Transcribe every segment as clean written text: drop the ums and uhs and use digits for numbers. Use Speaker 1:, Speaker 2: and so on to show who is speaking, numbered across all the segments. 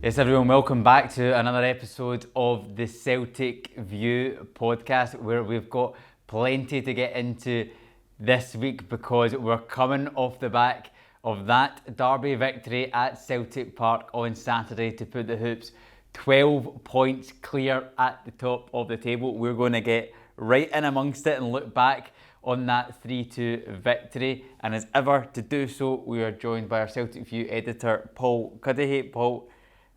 Speaker 1: Yes, everyone, welcome back to another episode of the Celtic View Podcast, where we've got plenty to get into this week because we're coming off the back of that derby victory at Celtic Park on Saturday to put the Hoops 12 points clear at the top of the table. We're going to get right in amongst it and look back on that 3-2 victory. And as ever, to do so, we are joined by our Celtic View editor, Paul Cuddihy. Paul,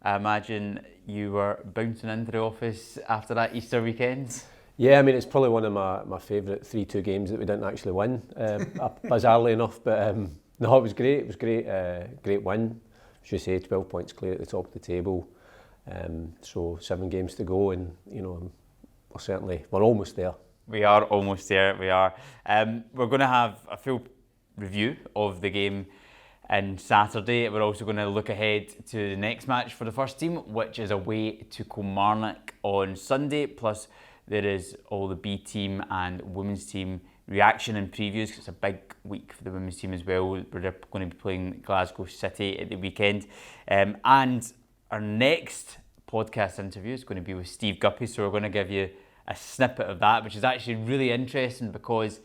Speaker 1: I imagine you were bouncing into the office after that Easter weekend.
Speaker 2: Yeah, I mean, it's probably one of my favourite 3-2 games that we didn't actually win, bizarrely enough. But no, it was great. It was great, great win. As you say, 12 points clear at the top of the table. So 7 games to go, and you know, we're almost there.
Speaker 1: We are almost there. We are. We're going to have a full review of the game on Saturday. We're also going to look ahead to the next match for the first team, which is away to Kilmarnock on Sunday. Plus, there is all the B team and women's team reaction and previews. It's a big week for the women's team as well. We're going to be playing Glasgow City at the weekend. And our next podcast interview is going to be with Steve Guppy. So we're going to give you a snippet of that, which is actually really interesting because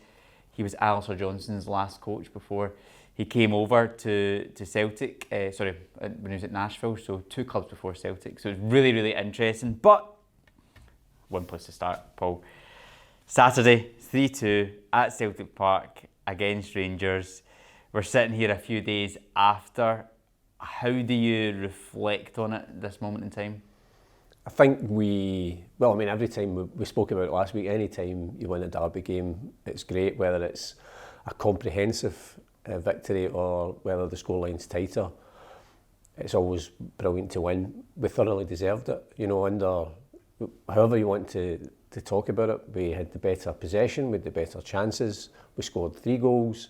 Speaker 1: he was Alistair Johnston's last coach before he came over to Celtic, when he was at Nashville, so 2 clubs before Celtic. So it's really, really interesting. But one place to start, Paul. Saturday, 3-2 at Celtic Park against Rangers. We're sitting here a few days after. How do you reflect on it at this moment in time?
Speaker 2: I think every time we spoke about it last week, any time you win a derby game, it's great, whether it's a comprehensive victory or whether the scoreline's tighter. It's always brilliant to win. We thoroughly deserved it. You know, under however you want to talk about it, we had the better possession, we had the better chances, we scored 3 goals.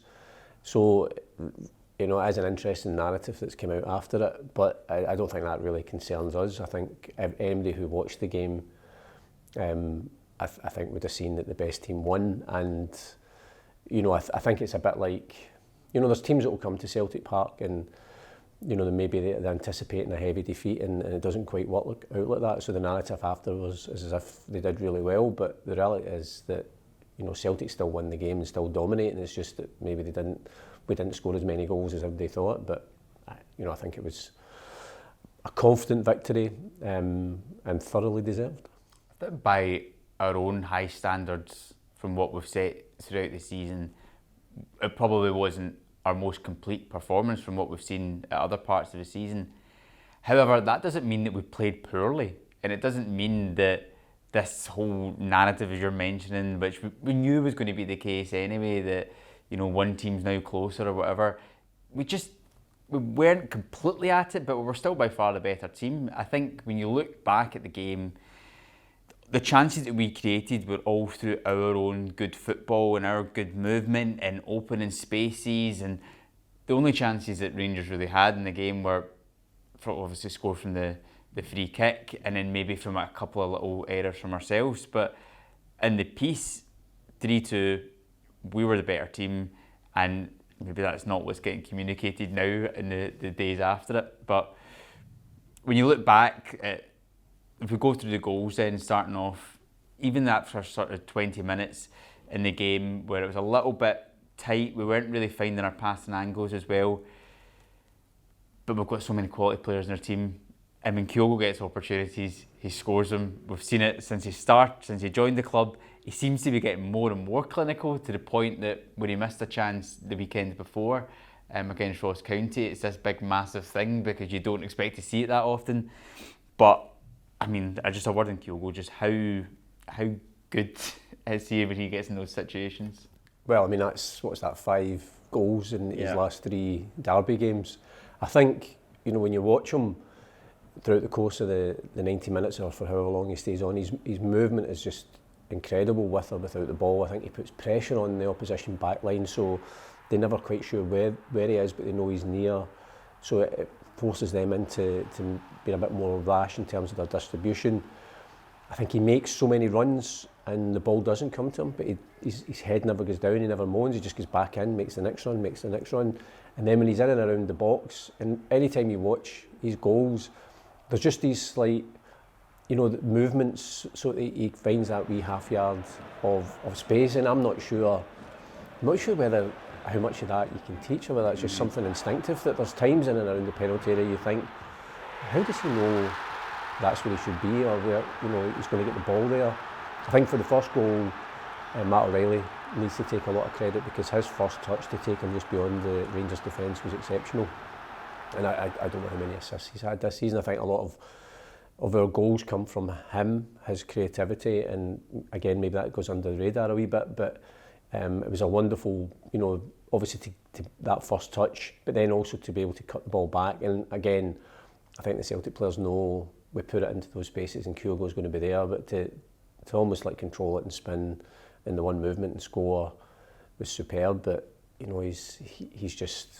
Speaker 2: So, you know, it is an interesting narrative that's come out after it, but I don't think that really concerns us. I think anybody who watched the game, I think would have seen that the best team won. And, you know, I think it's a bit like, you know, there's teams that will come to Celtic Park and, you know, maybe they're anticipating a heavy defeat and it doesn't quite work out like that. So the narrative afterwards is as if they did really well, but the reality is that, you know, Celtic still won the game and still dominate, and it's just that maybe we didn't score as many goals as everybody thought. But, you know, I think it was a confident victory and thoroughly deserved.
Speaker 1: By our own high standards from what we've set throughout the season, it probably wasn't our most complete performance from what we've seen at other parts of the season. However, that doesn't mean that we played poorly, and it doesn't mean that this whole narrative, as you're mentioning, which we knew was going to be the case anyway, that, you know, one team's now closer or whatever. We weren't completely at it, but we were still by far the better team. I think when you look back at the game, the chances that we created were all through our own good football and our good movement and opening spaces, and the only chances that Rangers really had in the game were obviously score from the free kick and then maybe from a couple of little errors from ourselves. But in the piece, 3-2, we were the better team, and maybe that's not what's getting communicated now in the days after it. But when you look back at, if we go through the goals then, starting off, even that first sort of 20 minutes in the game where it was a little bit tight, we weren't really finding our passing angles as well, but we've got so many quality players in our team, and when Kyogo gets opportunities, he scores them. We've seen it since he joined the club. He seems to be getting more and more clinical, to the point that when he missed a chance the weekend before against Ross County, it's this big massive thing because you don't expect to see it that often. But I mean, just a word on Kyogo, just how good is he when he gets in those situations?
Speaker 2: Well, I mean, what's that, 5 goals in his last 3 derby games. I think, you know, when you watch him throughout the course of the 90 minutes or for however long he stays on, his movement is just incredible with or without the ball. I think he puts pressure on the opposition back line, so they're never quite sure where he is, but they know he's near. So it forces them into being a bit more rash in terms of their distribution. I think he makes so many runs and the ball doesn't come to him, but his head never goes down, he never moans, he just goes back in, makes the next run, and then when he's in and around the box, and any time you watch his goals, there's just these slight, the movements, so that he finds that wee half yard of space, and I'm not sure whether how much of that you can teach, or whether it's just something instinctive, that there's times in and around the penalty area you think, how does he know that's where he should be, or where he's going to get the ball there. I think for the first goal, Matt O'Reilly needs to take a lot of credit, because his first touch to take him just beyond the Rangers defence was exceptional. And I don't know how many assists he's had this season. I think a lot of our goals come from him, his creativity, and again maybe that goes under the radar a wee bit, but it was a wonderful, obviously to that first touch, but then also to be able to cut the ball back. And again, I think the Celtic players know we put it into those spaces and Kyogo's going to be there, but to almost like control it and spin in the one movement and score was superb. But he's just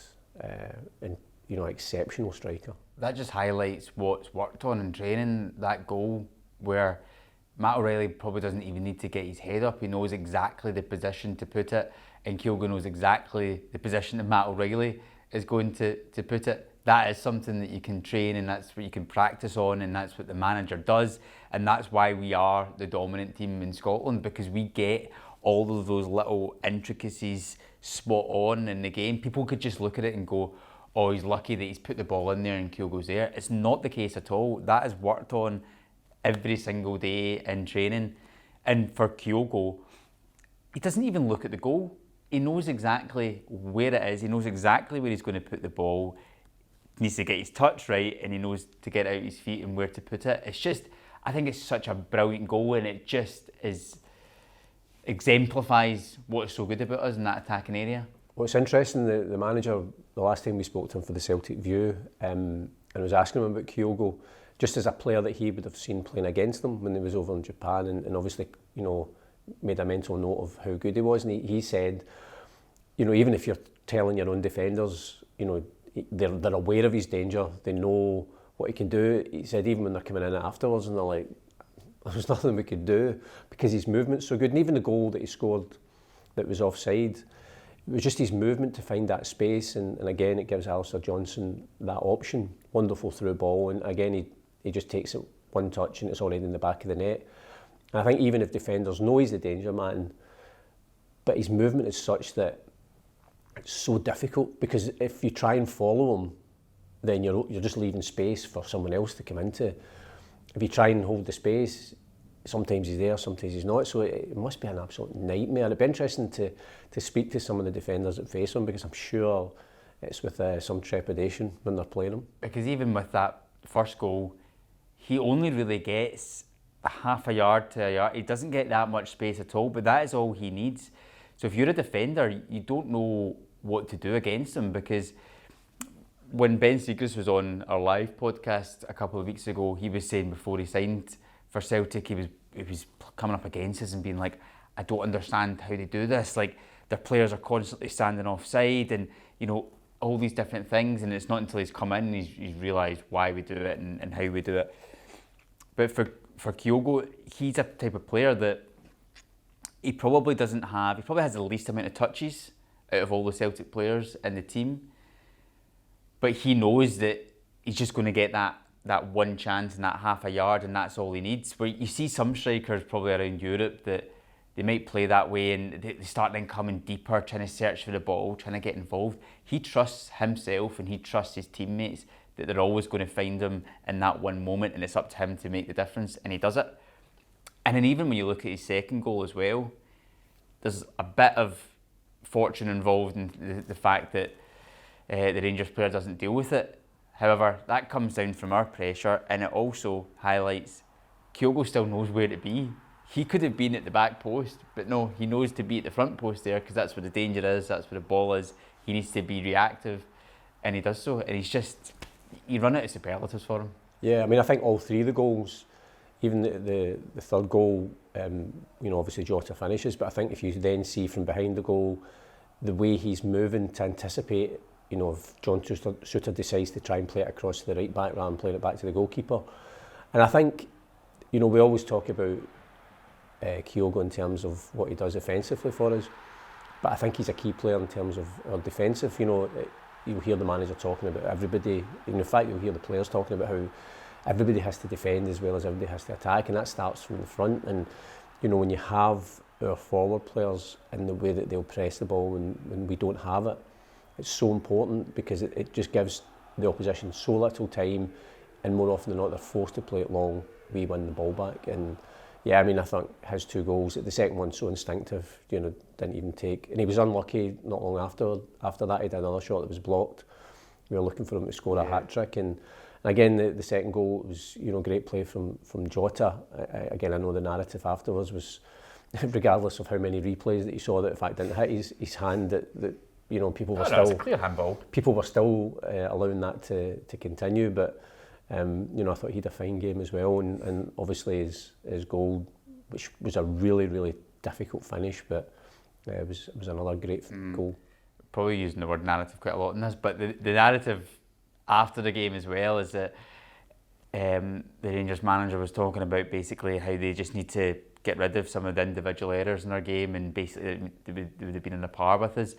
Speaker 2: an exceptional striker.
Speaker 1: That just highlights what's worked on in training. That goal where Matt O'Reilly probably doesn't even need to get his head up. He knows exactly the position to put it, and Kyogo knows exactly the position that Matt O'Reilly is going to put it. That is something that you can train, and that's what you can practice on, and that's what the manager does, and that's why we are the dominant team in Scotland, because we get all of those little intricacies spot on in the game. People could just look at it and go, oh, he's lucky that he's put the ball in there and Kyogo's there. It's not the case at all. That is worked on every single day in training. And for Kyogo, he doesn't even look at the goal. He knows exactly where it is. He knows exactly where he's going to put the ball. He needs to get his touch right, and he knows to get out his feet and where to put it. It's just, I think it's such a brilliant goal, and it just exemplifies what's so good about us in that attacking area.
Speaker 2: Well, it's interesting, the manager, the last time we spoke to him for the Celtic View, and I was asking him about Kyogo, just as a player that he would have seen playing against him when he was over in Japan, and obviously, made a mental note of how good he was. And he said, even if you're telling your own defenders, they're aware of his danger, they know what he can do. He said even when they're coming in afterwards and they're like, there's nothing we could do, because his movement's so good. And even the goal that he scored that was offside, it was just his movement to find that space, and again it gives Alistair Johnston that option. Wonderful through ball, and again he just takes it one touch and it's already in the back of the net. And I think even if defenders know he's the danger man, but his movement is such that it's so difficult, because if you try and follow him, then you're just leaving space for someone else to come into. If you try and hold the space, sometimes he's there, sometimes he's not, so it must be an absolute nightmare. It'd be interesting to speak to some of the defenders that face him, because I'm sure it's with some trepidation when they're playing him.
Speaker 1: Because even with that first goal, he only really gets a half a yard to a yard. He doesn't get that much space at all, but that is all he needs. So if you're a defender, you don't know what to do against him, because when Ben Siegrist was on our live podcast a couple of weeks ago, he was saying before he signed for Celtic, he was coming up against us and being like, I don't understand how they do this. Like, their players are constantly standing offside, and all these different things. And it's not until he's come in and he's realised why we do it and how we do it. But for Kyogo, he's a type of player that he probably has the least amount of touches out of all the Celtic players in the team. But he knows that he's just going to get that one chance and that half a yard, and that's all he needs. Where you see some strikers probably around Europe that they might play that way, and they start then coming deeper, trying to search for the ball, trying to get involved. He trusts himself and he trusts his teammates that they're always going to find him in that one moment, and it's up to him to make the difference, and he does it. And then even when you look at his second goal as well, there's a bit of fortune involved in the fact that the Rangers player doesn't deal with it. However, that comes down from our pressure, and it also highlights Kyogo still knows where to be. He could have been at the back post, but no, he knows to be at the front post there, because that's where the danger is, that's where the ball is. He needs to be reactive, and he does so, and you run out of superlatives for him.
Speaker 2: Yeah, I mean, I think all three of the goals, even the third goal, obviously Jota finishes, but I think if you then see from behind the goal, the way he's moving to anticipate, if John Souttar decides to try and play it across to the right back rather than playing it back to the goalkeeper. And I think, we always talk about Kyogo in terms of what he does offensively for us, but I think he's a key player in terms of our defensive. You'll hear the manager talking about everybody. In fact, you'll hear the players talking about how everybody has to defend as well as everybody has to attack, and that starts from the front. And you know, when you have our forward players in the way that they'll press the ball when we don't have it, it's so important, because it just gives the opposition so little time, and more often than not they're forced to play it long. We win the ball back. And yeah, I mean, I think his 2 goals, the second one so instinctive, you know, didn't even take, and he was unlucky not long after that. He did another shot that was blocked. We were looking for him to score a hat-trick, and again the second goal was, you know, great play from Jota. Again, I know the narrative afterwards was, regardless of how many replays that you saw, that in fact didn't hit his hand, that you know, people were still,
Speaker 1: it's a clear handball.
Speaker 2: People were still allowing that to continue, but you know, I thought he had a fine game as well, and obviously his goal, which was a really, really difficult finish, but it was another great goal.
Speaker 1: Probably using the word narrative quite a lot in this, but the narrative after the game as well is that the Rangers manager was talking about basically how they just need to get rid of some of the individual errors in their game, and basically they would have been on the par with us.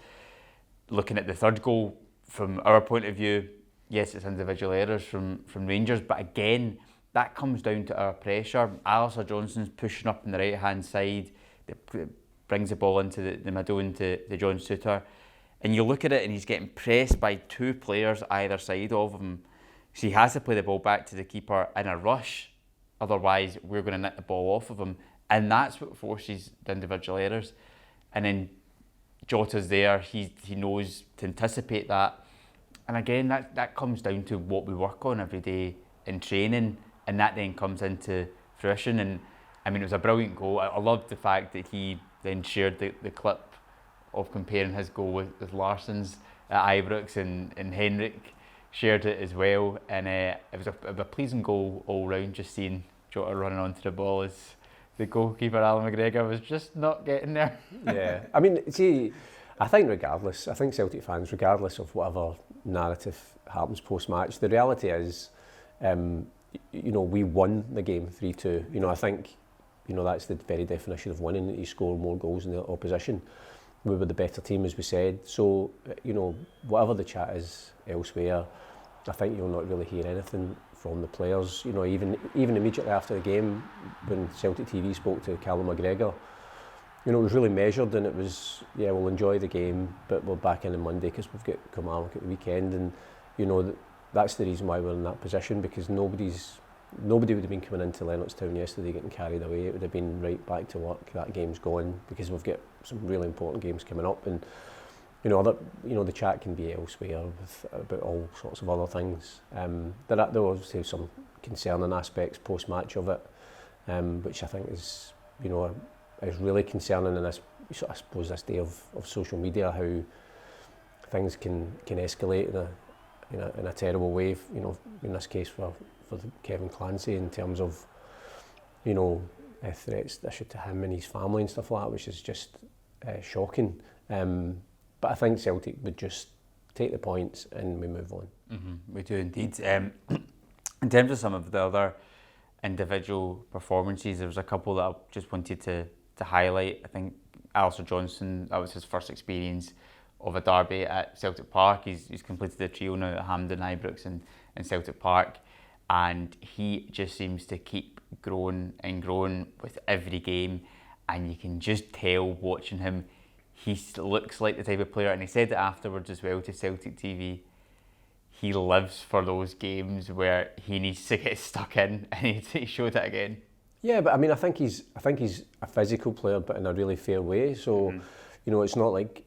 Speaker 1: Looking at the third goal, from our point of view, yes, it's individual errors from Rangers, but again, that comes down to our pressure. Alistair Johnston's pushing up on the right-hand side, that brings the ball into the middle into John Souttar, and you look at it and he's getting pressed by 2 players either side of him, so he has to play the ball back to the keeper in a rush, otherwise we're going to nick the ball off of him, and that's what forces the individual errors. And then Jota's there, he knows to anticipate that. And again, that comes down to what we work on every day in training, and that then comes into fruition. And I mean, it was a brilliant goal. I loved the fact that he then shared the clip of comparing his goal with Larsson's at Ibrox, and Henrik shared it as well. And it was a pleasing goal all round, just seeing Jota running onto the ball as the goalkeeper, Alan McGregor, was just not getting there.
Speaker 2: Yeah, I mean, see, I think Celtic fans, regardless of whatever narrative happens post-match, the reality is, you know, we won the game 3-2. You know, I think, you know, that's the very definition of winning, that you score more goals than the opposition. We were the better team, as we said. So, you know, whatever the chat is elsewhere, I think you'll not really hear anything from the players. You know, even immediately after the game, when Celtic TV spoke to Callum McGregor, you know, it was really measured, and it was, yeah, we'll enjoy the game, but we're back in on Monday because we've got Kilmarnock at the weekend. And you know, that's the reason why we're in that position, because nobody would have been coming into Lennoxtown yesterday getting carried away. It would have been right back to work. That game's gone, because we've got some really important games coming up. And you know, the chat can be elsewhere about all sorts of other things. There are obviously some concerning aspects post-match of it, which I think is, you know, is really concerning in this, I suppose, this day of social media, how things can escalate in a terrible way. You know, in this case for Kevin Clancy, in terms of, you know, threats issued to him and his family and stuff like that, which is just shocking. But I think Celtic would just take the points and we move on.
Speaker 1: We do indeed. In terms of some of the other individual performances, there was a couple that I just wanted to highlight. I think Alistair Johnston, that was his first experience of a derby at Celtic Park. He's completed the trio now at Hampden, Ibrox and Celtic Park, and he just seems to keep growing and growing with every game, and you can just tell watching him, he looks like the type of player, and he said it afterwards as well to Celtic TV, he lives for those games where he needs to get stuck in, and he showed it again.
Speaker 2: Yeah, but I mean, I think he's a physical player, but in a really fair way. So, you know, it's not like,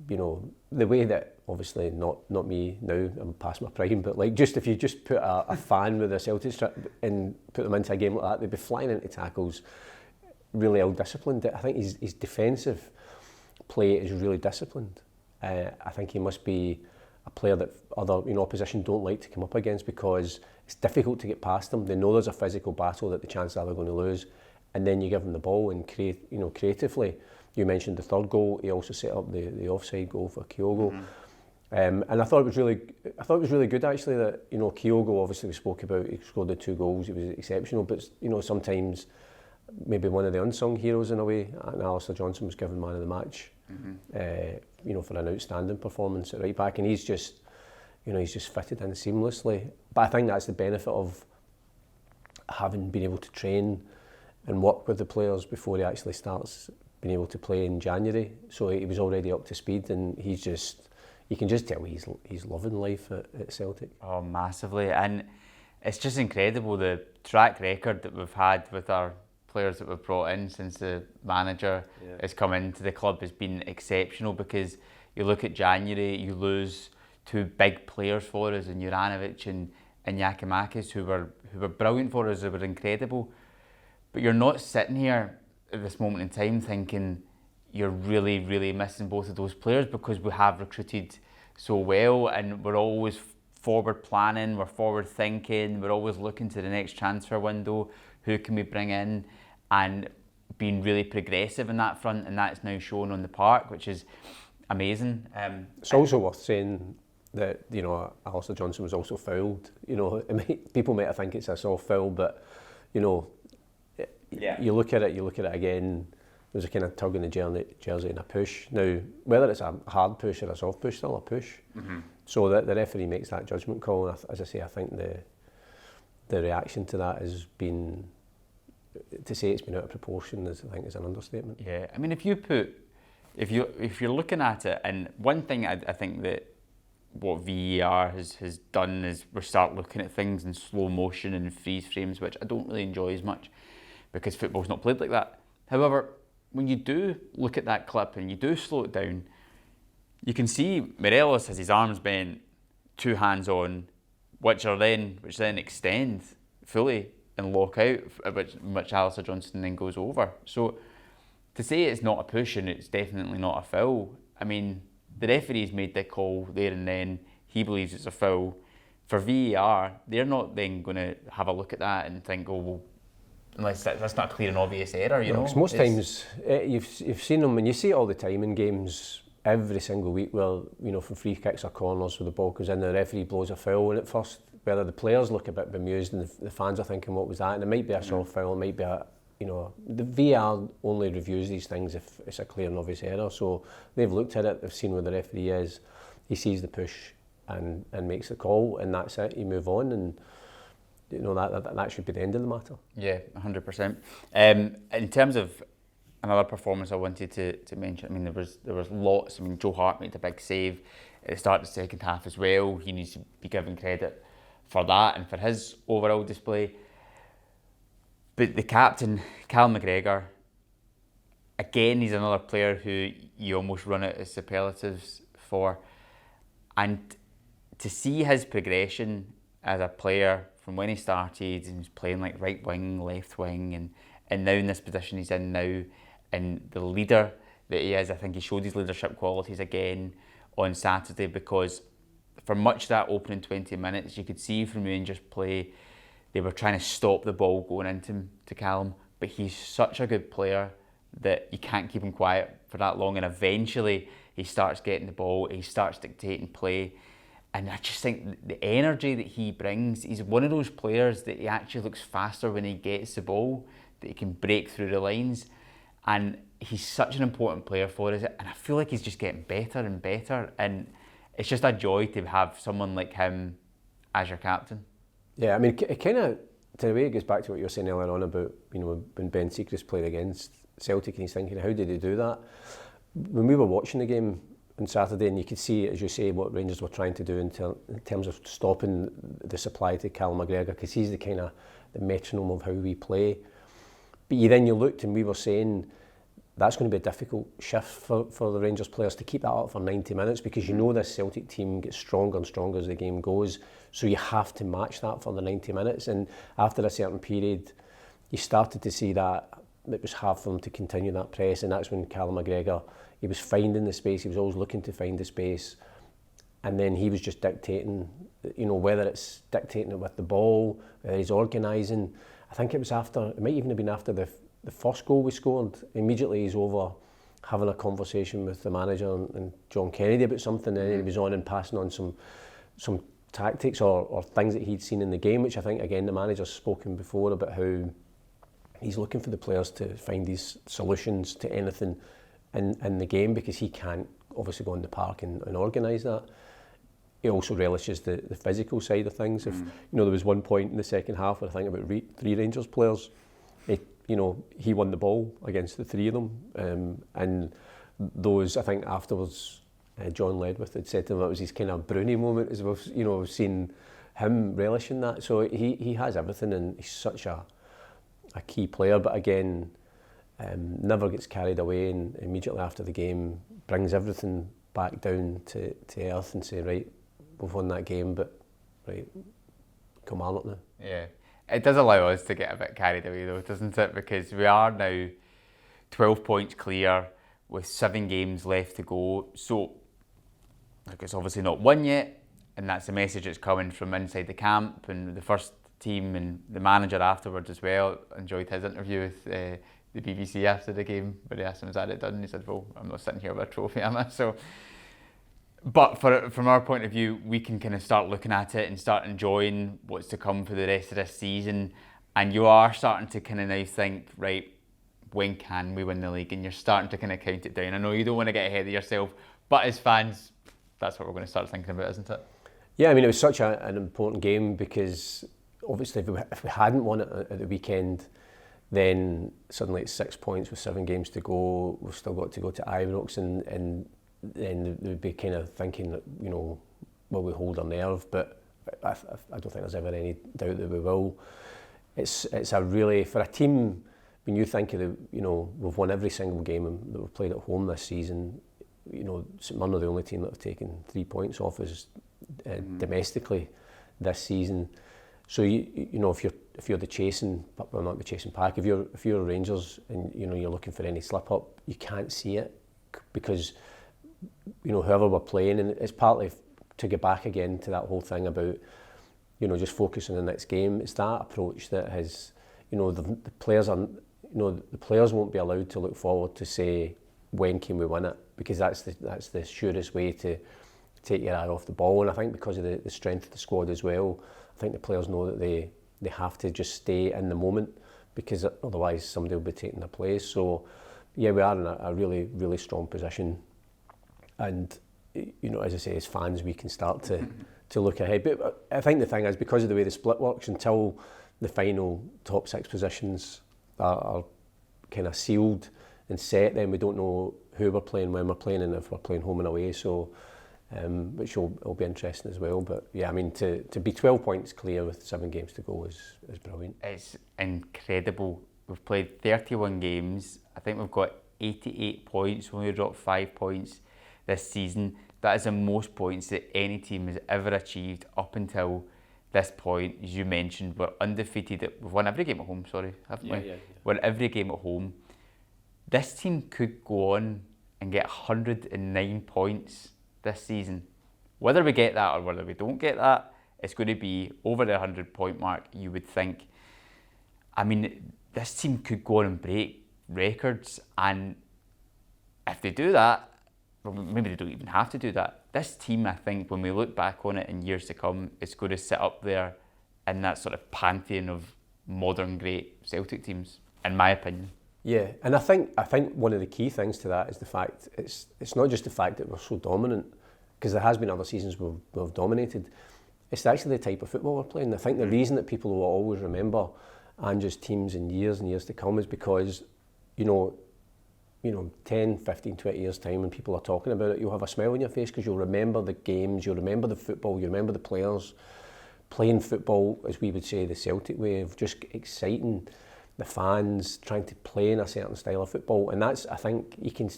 Speaker 2: you know, the way that, obviously not me now, I'm past my prime, but like, just if you just put a fan with a Celtic strip and put them into a game like that, they'd be flying into tackles, really ill-disciplined. I think his defensive play is really disciplined. I think he must be a player that other, you know, opposition don't like to come up against, because it's difficult to get past them. They know there's a physical battle that the chances are they're going to lose, and then you give them the ball and create, you know, creatively. You mentioned the third goal. He also set up the offside goal for Kyogo, and I thought it was really good actually that, you know, Kyogo, obviously we spoke about, he scored the 2 goals. He was exceptional, but you know, sometimes maybe one of the unsung heroes in a way. And Alistair Johnston was given man of the match, you know, for an outstanding performance at right back, and he's just fitted in seamlessly. But I think that's the benefit of having been able to train and work with the players before he actually starts being able to play in January. So he was already up to speed, and you can just tell he's loving life at Celtic.
Speaker 1: Oh, massively. And it's just incredible, the track record that we've had with our players that we've brought in since the manager has come into the club has been exceptional, because you look at January, you lose two big players for us in Juranovic and Yakimakis, who were brilliant for us, they were incredible. But you're not sitting here at this moment in time thinking you're really, really missing both of those players, because we have recruited so well, and we're always forward planning, we're forward thinking, we're always looking to the next transfer window, who can we bring in, and being really progressive in that front, and that's now shown on the park, which is amazing.
Speaker 2: It's also worth saying that, you know, Alistair Johnston was also fouled. You know, people might think it's a soft foul, but, you know, you look at it again, there's a kind of tug in the jersey and a push. Now, whether it's a hard push or a soft push, still a push.
Speaker 1: Mm-hmm.
Speaker 2: So that the referee makes that judgment call. And as I say, I think the reaction to that has been, to say it's been out of proportion, I think is an understatement.
Speaker 1: Yeah, I mean, if you're looking at it, and one thing I think that what VAR has done is we start looking at things in slow motion and freeze frames, which I don't really enjoy as much, because football's not played like that. However, when you do look at that clip and you do slow it down, you can see Morelos has his arms bent, two hands on, which then extend fully and lock out, which Alistair Johnston then goes over. So to say it's not a push and it's definitely not a foul, I mean, the referee's made the call there and then, he believes it's a foul. For VAR, they're not then going to have a look at that and think, oh, well, unless that's not a clear and obvious error, you know.
Speaker 2: Because most times, you've seen them, and you see it all the time in games, every single week, where, you know, from free kicks or corners where the ball goes in, the referee blows a foul, and at first, whether the players look a bit bemused and the fans are thinking, what was that? And it might be a soft foul, it might be a, you know, the VAR only reviews these things if it's a clear and obvious error. So they've looked at it, they've seen where the referee is, he sees the push and makes the call, and that's it, you move on, and, you know, that should be the end of the matter. Yeah,
Speaker 1: 100%. In terms of another performance I wanted to mention, I mean, there was lots. I mean, Joe Hart made a big save at the start of the second half as well. He needs to be given credit for that and for his overall display. But the captain, Callum McGregor, again, he's another player who you almost run out of superlatives for. And to see his progression as a player from when he started, and he's playing like right wing, left wing, and now in this position he's in now, and the leader that he is, I think he showed his leadership qualities again on Saturday, because for much of that opening 20 minutes, you could see from Rangers play, they were trying to stop the ball going into Callum, but he's such a good player that you can't keep him quiet for that long, and eventually he starts getting the ball, he starts dictating play. And I just think the energy that he brings, he's one of those players that he actually looks faster when he gets the ball, that he can break through the lines. And he's such an important player for us. And I feel like he's just getting better and better. And it's just a joy to have someone like him as your captain.
Speaker 2: Yeah, I mean, it kind of, to the way it goes back to what you were saying earlier on about, you know, when Ben Siegrist played against Celtic and he's thinking, how did he do that? When we were watching the game on Saturday, and you could see, as you say, what Rangers were trying to do in terms of stopping the supply to Callum McGregor, because he's the kind of the metronome of how we play. But you looked, and we were saying that's going to be a difficult shift for the Rangers players to keep that up for 90 minutes, because you know this Celtic team gets stronger and stronger as the game goes, so you have to match that for the 90 minutes. And after a certain period, you started to see that it was hard for them to continue that press, and that's when Callum McGregor, he was finding the space, he was always looking to find the space, and then he was just dictating, you know, whether it's dictating it with the ball, whether he's organising. I think it might even have been after the first goal we scored, immediately he's over having a conversation with the manager and John Kennedy about something, and he was on and passing on some tactics or things that he'd seen in the game, which I think, again, the manager's spoken before about how he's looking for the players to find these solutions to anything in the game, because he can't obviously go in the park and organise that. he also relishes the physical side of things. If there was one point in the second half where I think about 3 Rangers players, he won the ball against the 3 of them, and those, I think afterwards, John Ledwith had said to him that was his kind of Brownie moment, as we've seen him relishing that. So he has everything, and he's such a key player. But again, never gets carried away, and immediately after the game brings everything back down to earth and say, right, we've won that game, but right, Kilmarnock now.
Speaker 1: Yeah, it does allow us to get a bit carried away though, doesn't it? Because we are now 12 points clear with 7 games left to go. So, it's obviously not won yet, and that's the message that's coming from inside the camp and the first team and the manager afterwards as well. Enjoyed his interview with the BBC after the game, where they asked him, is that it done? He said, well, I'm not sitting here with a trophy, am I? So, but from our point of view, we can kind of start looking at it and start enjoying what's to come for the rest of this season. And you are starting to kind of now think, right, when can we win the league? And you're starting to kind of count it down. I know you don't want to get ahead of yourself, but as fans, that's what we're going to start thinking about, isn't it?
Speaker 2: Yeah, I mean, it was such an important game because obviously if we hadn't won it at the weekend, then suddenly it's 6 points with 7 games to go. We've still got to go to Ibrox, and then they'd be kind of thinking that, will we hold our nerve? But I don't think there's ever any doubt that we will. It's a really, for a team, when you think of we've won every single game that we've played at home this season. St Mirren are the only team that have taken 3 points off us domestically this season. So if you're the chasing, well, not the chasing pack, if you're Rangers and you're looking for any slip up, you can't see it because whoever we're playing, and it's partly to get back again to that whole thing about just focusing on the next game. It's that approach that has the players are the players won't be allowed to look forward to say when can we win it, because that's the surest way to take your eye off the ball. And I think because of the strength of the squad as well, I think the players know that they have to just stay in the moment, because otherwise somebody will be taking their place. So yeah, we are in a really, really strong position, and as I say, as fans we can start to look ahead. But I think the thing is, because of the way the split works, until the final top 6 positions are kind of sealed and set, then we don't know who we're playing, when we're playing, and if we're playing home and away. So which will be interesting as well. But yeah, I mean, to be 12 points clear with 7 games to go is brilliant.
Speaker 1: It's incredible. We've played 31 games. I think we've got 88 points. We only dropped 5 points this season. That is the most points that any team has ever achieved up until this point. As you mentioned, we're undefeated. We've won every game at home, haven't we? Yeah. Won every game at home. This team could go on and get 109 points this season. Whether we get that or whether we don't get that, it's going to be over the 100-point mark, you would think. I mean, this team could go on and break records, and if they do that, well, maybe they don't even have to do that. This team, I think, when we look back on it in years to come, it's going to sit up there in that sort of pantheon of modern great Celtic teams, in my opinion.
Speaker 2: Yeah, and I think one of the key things to that is the fact it's not just the fact that we're so dominant, because there has been other seasons we've dominated. It's actually the type of football we're playing. I think the reason that people will always remember Ange's teams in years and years to come is because 10, 15, 20 years time, when people are talking about it, you'll have a smile on your face because you'll remember the games, you'll remember the football, you remember the players playing football, as we would say, the Celtic way of just exciting the fans, trying to play in a certain style of football. And that's, I think, you can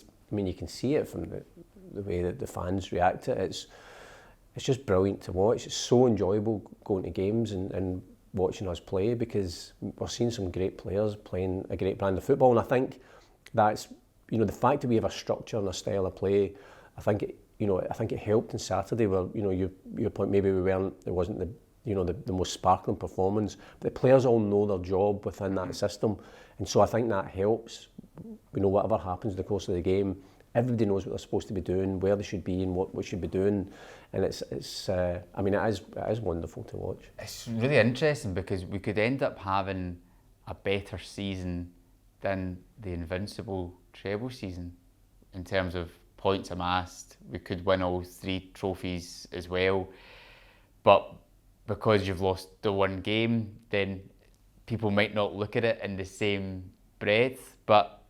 Speaker 2: see it from the way that the fans react to it. It's just brilliant to watch. It's so enjoyable going to games and watching us play, because we're seeing some great players playing a great brand of football. And I think that's, the fact that we have a structure and a style of play, I think it helped on Saturday, where, your point, maybe it wasn't the most sparkling performance, but the players all know their job within that system, and so I think that helps. Whatever happens in the course of the game, everybody knows what they're supposed to be doing, where they should be, and what we should be doing, and it is wonderful to watch.
Speaker 1: It's really interesting because we could end up having a better season than the invincible treble season in terms of points amassed, we could win all 3 trophies as well. But because you've lost the one game, then people might not look at it in the same breath. But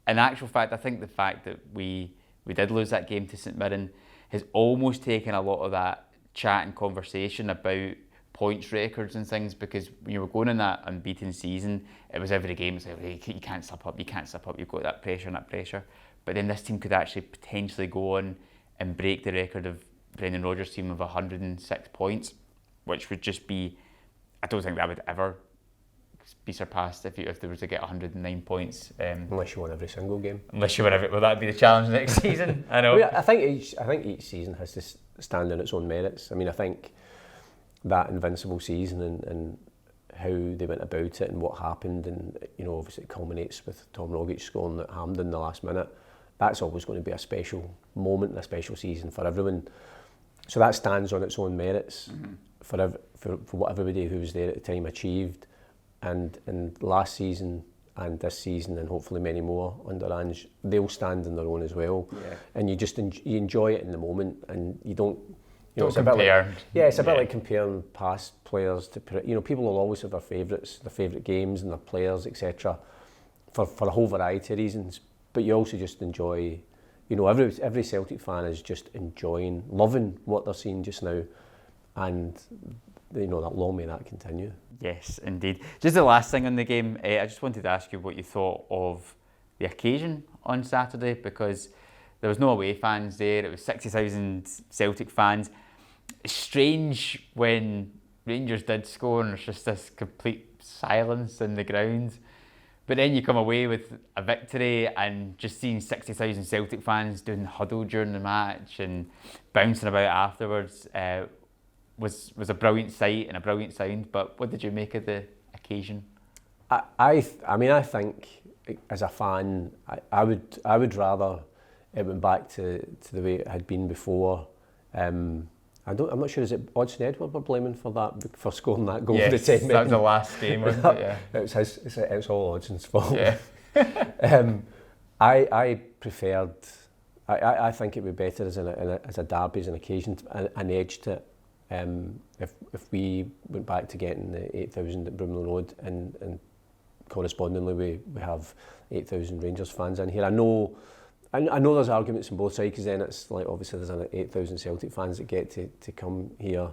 Speaker 1: in actual fact, I think the fact that we did lose that game to St Mirren has almost taken a lot of that chat and conversation about points records and things, because when you were going in that unbeaten season, it was every game, it's like, you can't slip up, you've got that pressure. But then this team could actually potentially go on and break the record of Brendan Rodgers' team of 106 points, which would just be, I don't think that would ever be surpassed if they were to get 109 points.
Speaker 2: Unless you won every single game.
Speaker 1: Will that be the challenge next season? I know.
Speaker 2: I think each season has to stand on its own merits. I mean, I think that invincible season and how they went about it and what happened, and obviously it culminates with Tom Rogic scoring at Hampden in the last minute. That's always going to be a special moment and a special season for everyone. So that stands on its own merits for what everybody who was there at the time achieved. And last season and this season, and hopefully many more under Ange, they'll stand on their own as well. Yeah. And you just you enjoy it in the moment, and you don't.
Speaker 1: It's compare.
Speaker 2: A bit like, it's a bit like comparing past players to. People will always have their favourites, their favourite games and their players, etc. For a whole variety of reasons. But you also just enjoy. Every Celtic fan is just loving what they're seeing just now, and that long may that continue.
Speaker 1: Yes, indeed. Just the last thing on the game, I just wanted to ask you what you thought of the occasion on Saturday, because there was no away fans there. It was 60,000 Celtic fans. It's strange when Rangers did score and there's just this complete silence in the ground. But then you come away with a victory, and just seeing 60,000 Celtic fans doing the huddle during the match and bouncing about afterwards was a brilliant sight and a brilliant sound. But what did you make of the occasion?
Speaker 2: I think as a fan, I would rather it went back to the way it had been before. I'm not sure, is it Odsonne Edward we're blaming for scoring that goal for the 10 minutes?
Speaker 1: That was the last game, wasn't it? Yeah.
Speaker 2: It's all Odsonne's fault.
Speaker 1: Yeah.
Speaker 2: I preferred. I think it would be better as a derby, as an occasion, an edge to it. If we went back to getting the 8,000 at Broomlow Road, and correspondingly we have 8,000 Rangers fans in here. I know there's arguments on both sides, because then it's like, obviously there's 8,000 Celtic fans that get to come here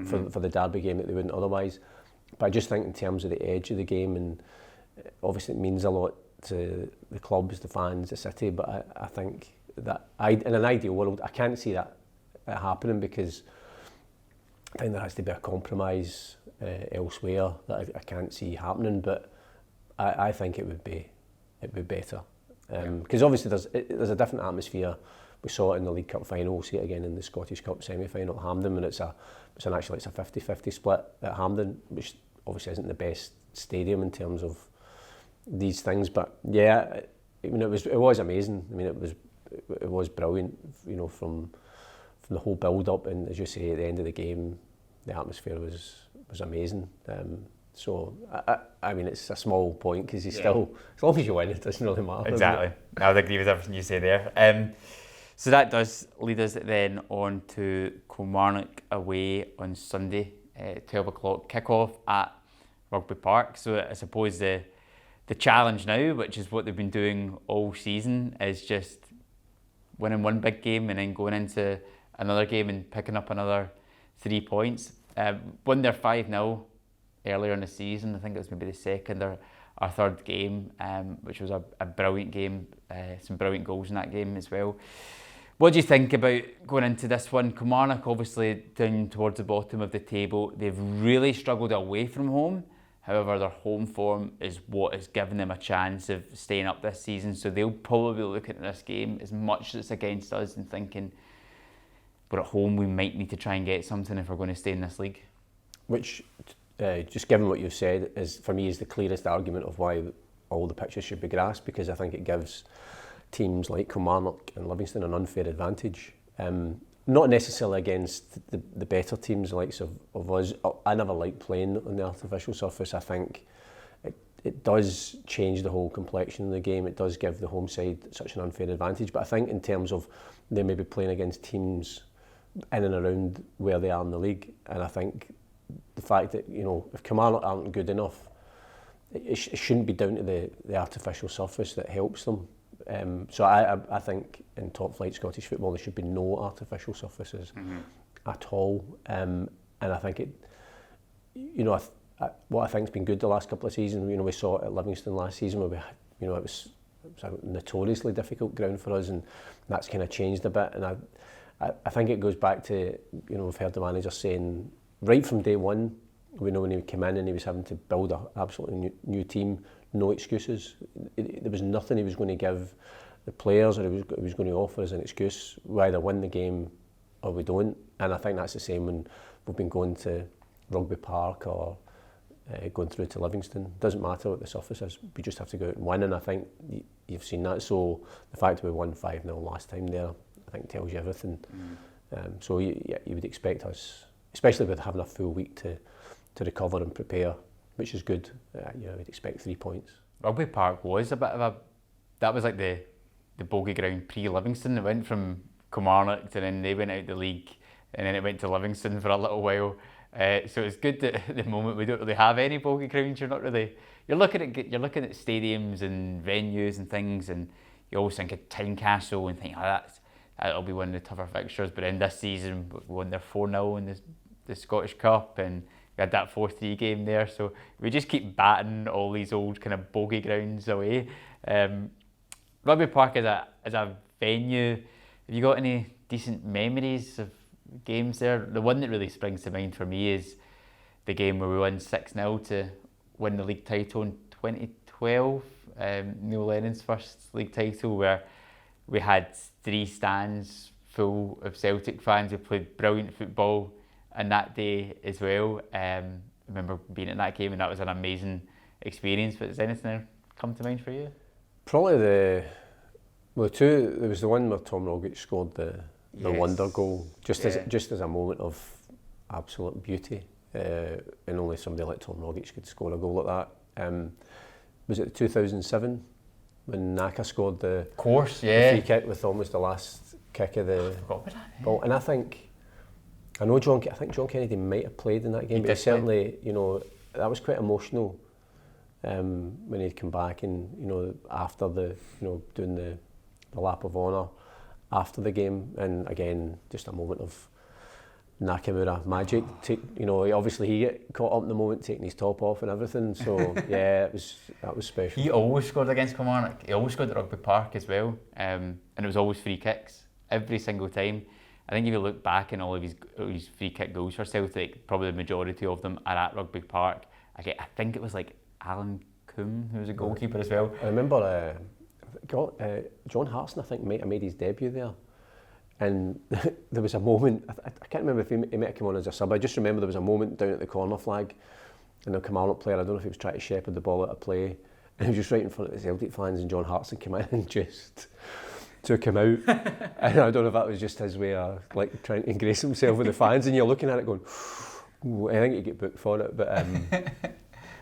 Speaker 2: for the derby game that they wouldn't otherwise. But I just think in terms of the edge of the game, and obviously it means a lot to the clubs, the fans, the city, but I think that in an ideal world I can't see that happening, because I think there has to be a compromise elsewhere that I can't see happening. But I think it would be better, because obviously there's a different atmosphere. We saw it in the League Cup final. We'll see it again in the Scottish Cup semi-final at Hampden, and it's a 50-50 split at Hampden, which obviously isn't the best stadium in terms of these things. But yeah, it was amazing. I mean, it was brilliant. From the whole build-up, and as you say, at the end of the game, the atmosphere was amazing. So I mean, it's a small point, because still, as long as you win, it doesn't really matter.
Speaker 1: Exactly. I would agree with everything you say there. So that does lead us then on to Kilmarnock away on Sunday, 12 o'clock kick-off at Rugby Park. So I suppose the challenge now, which is what they've been doing all season, is just winning one big game and then going into another game and picking up another 3 points. Won their 5-0 earlier in the season. I think it was maybe the second or third game, which was a brilliant game. Some brilliant goals in that game as well. What do you think about going into this one? Kilmarnock obviously down towards the bottom of the table. They've really struggled away from home. However, their home form is what has given them a chance of staying up this season. So they'll probably be looking at this game as much as it's against us and thinking, we're at home, we might need to try and get something if we're going to stay in this league. Which,
Speaker 2: just given what you've said, is for me is the clearest argument of why all the pitches should be grass, because I think it gives teams like Kilmarnock and Livingston an unfair advantage. Not necessarily against the better teams likes of us. I never like playing on the artificial surface. I think it does change the whole complexion of the game. It does give the home side such an unfair advantage. But I think in terms of they may be playing against teams in and around where they are in the league, and I think the fact that, you know, if Kilmarnock aren't good enough, it shouldn't be down to the artificial surface that helps them. So I think in top flight Scottish football there should be no artificial surfaces at all. And I think it, you know, what I think's been good the last couple of seasons, you know, we saw it at Livingston last season where we had, you know, it was a notoriously difficult ground for us, and that's kind of changed a bit. And I think it goes back to, you know, we've heard the manager saying right from day one, we know when he came in and he was having to build an absolutely new team, no excuses. There was nothing he was going to give the players, or he was going to offer as an excuse. We either win the game or we don't. And I think that's the same when we've been going to Rugby Park or going through to Livingston. Doesn't matter what the surface is, we just have to go out and win, and I think you've seen that. So the fact that we won 5-0 last time there, I think tells you everything. So you would expect us, especially with having a full week to recover and prepare, which is good. You know, we'd expect 3 points.
Speaker 1: Rugby Park was a bit of that was like the bogey ground pre-Livingston. It went from Kilmarnock and then they went out the league, and then it went to Livingston for a little while. So it's good that at the moment we don't really have any bogey grounds. You're looking at stadiums and venues and things, and you always think of Tynecastle and think, that'll be one of the tougher fixtures. But in this season, we won there 4-0 in the Scottish Cup, and we had that 4-3 game there. So we just keep batting all these old kind of bogey grounds away. Rugby Park as a venue, have you got any decent memories of games there? The one that really springs to mind for me is the game where we won 6-0 to win the league title in 2012, Neil Lennon's first league title, where we had 3 stands full of Celtic fans who played brilliant football on that day as well. I remember being at that game, and that was an amazing experience. But does anything come to mind for you?
Speaker 2: Probably there was the one where Tom Rogic scored the wonder goal, just as a moment of absolute beauty, and only somebody like Tom Rogic could score a goal like that. Was it 2007 when Naka scored the free kick with almost the last kick of the ball? And I think John Kennedy might have played in that game, but certainly, you know, that was quite emotional when he'd come back, and, you know, after doing the lap of honour after the game, and again just a moment of Nakamura magic. You know, obviously he got caught up in the moment, taking his top off and everything. So yeah, that was special.
Speaker 1: He always scored against Kilmarnock. He always scored at Rugby Park as well, and it was always free kicks every single time. I think if you look back in all of his free kick goals for Celtic, probably the majority of them are at Rugby Park. I think it was like Alan Coombe who was a goalkeeper as well.
Speaker 2: I remember John Hartson, I think, might have made his debut there, and there was a moment, I can't remember if he might have come on as a sub. I just remember there was a moment down at the corner flag, and the Kilmarnock player, I don't know if he was trying to shepherd the ball out of play, and he was just right in front of the Celtic fans, and John Hartson came in and just took him out. And I don't know if that was just his way of like trying to ingrace himself with the fans, and you're looking at it going, I think he'd get booked for it, but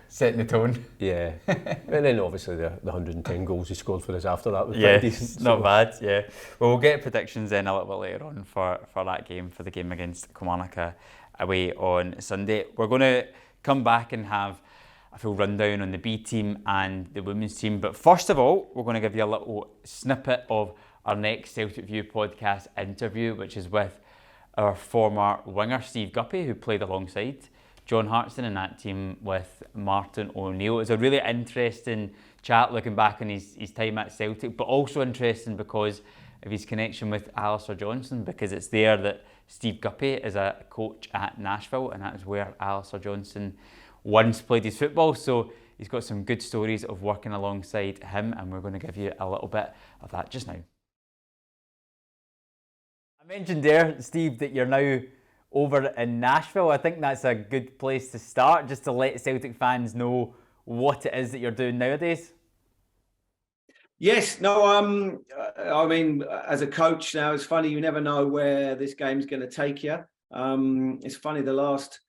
Speaker 1: setting the tone.
Speaker 2: Yeah. And then obviously the 110 goals he scored for us after that was pretty decent.
Speaker 1: Not bad, yeah. Well, we'll get predictions then a little bit later on for that game, for the game against Kilmarnock away on Sunday. We're going to come back and have a full rundown on the B team and the women's team. But first of all, we're going to give you a little snippet of our next Celtic View podcast interview, which is with our former winger, Steve Guppy, who played alongside John Hartson in that team with Martin O'Neill. It's a really interesting chat looking back on his time at Celtic, but also interesting because of his connection with Alistair Johnston, because it's there that Steve Guppy is a coach at Nashville, and that's where Alistair Johnston once played his football. So he's got some good stories of working alongside him, and we're going to give you a little bit of that just now. I mentioned there, Steve, that you're now over in Nashville. I think that's a good place to start, just to let Celtic fans know what it is that you're doing nowadays.
Speaker 3: Yes, no, I mean, as a coach now, it's funny, you never know where this game's going to take you. It's funny, the last,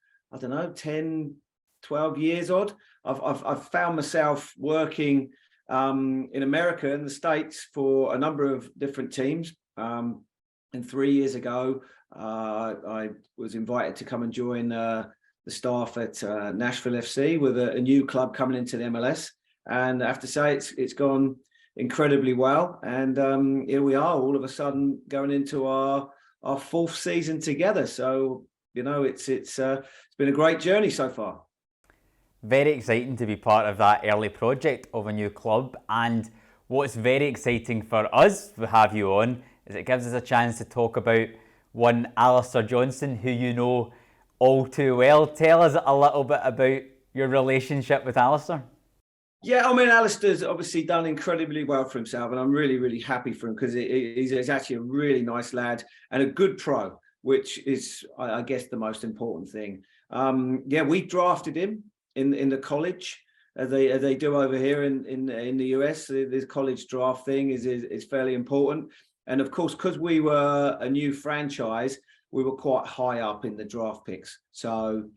Speaker 3: 10, 12 years odd, I've found myself working in America and the States for a number of different teams. And 3 years ago, I was invited to come and join the staff at Nashville FC with a new club coming into the MLS. And I have to say, it's gone incredibly well. And here we are, all of a sudden going into our fourth season together. So, it's been a great journey so far.
Speaker 1: Very exciting to be part of that early project of a new club. And what's very exciting for us to have you on is it gives us a chance to talk about one Alistair Johnston, who you know all too well. Tell us a little bit about your relationship with Alistair.
Speaker 3: Yeah, I mean, Alistair's obviously done incredibly well for himself, and I'm really, really happy for him because he's actually a really nice lad and a good pro, which is, I guess, the most important thing. We drafted him in the college, as they do over here in the US. This college draft thing is fairly important. And of course, because we were a new franchise, we were quite high up in the draft picks. So,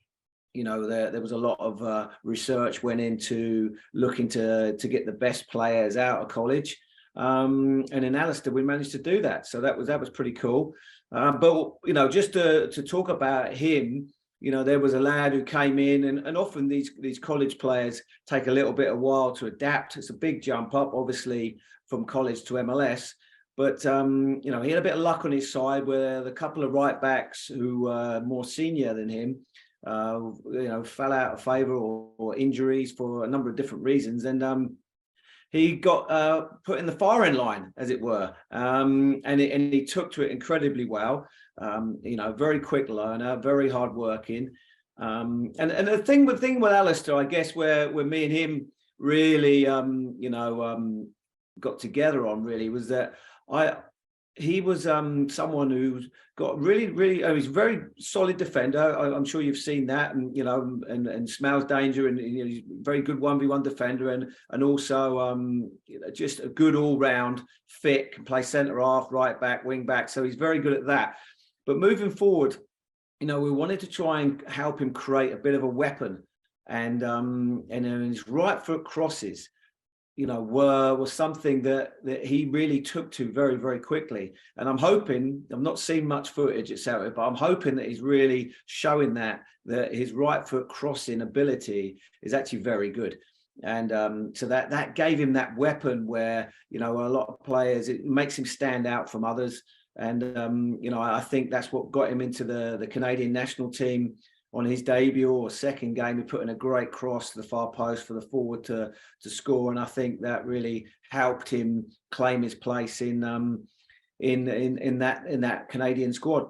Speaker 3: there was a lot of research went into looking to get the best players out of college. And in Alistair, we managed to do that. So that was pretty cool. But just to talk about him, there was a lad who came in, and often these college players take a little bit of while to adapt. It's a big jump up, obviously, from college to MLS. But, he had a bit of luck on his side where the couple of right backs who were more senior than him, fell out of favour or injuries for a number of different reasons. And he got put in the firing line, as it were. And he took to it incredibly well. Very quick learner, very hardworking. And the thing with Alistair, I guess, where me and him really, got together on really was that he was someone who's got really, he's a very solid defender. I'm sure you've seen that, and and smells danger, and he's a very good 1v1 defender, and also just a good all round fit, can play centre half, right back, wing back. So he's very good at that. But moving forward, we wanted to try and help him create a bit of a weapon, and his right foot crosses, was something that he really took to very, very quickly. And I'm hoping, I've not seen much footage at Celtic, but I'm hoping that he's really showing that his right foot crossing ability is actually very good. And so that gave him that weapon where, a lot of players, it makes him stand out from others. And, I think that's what got him into the Canadian national team. On his debut or second game, he put in a great cross to the far post for the forward to score, and I think that really helped him claim his place in that Canadian squad.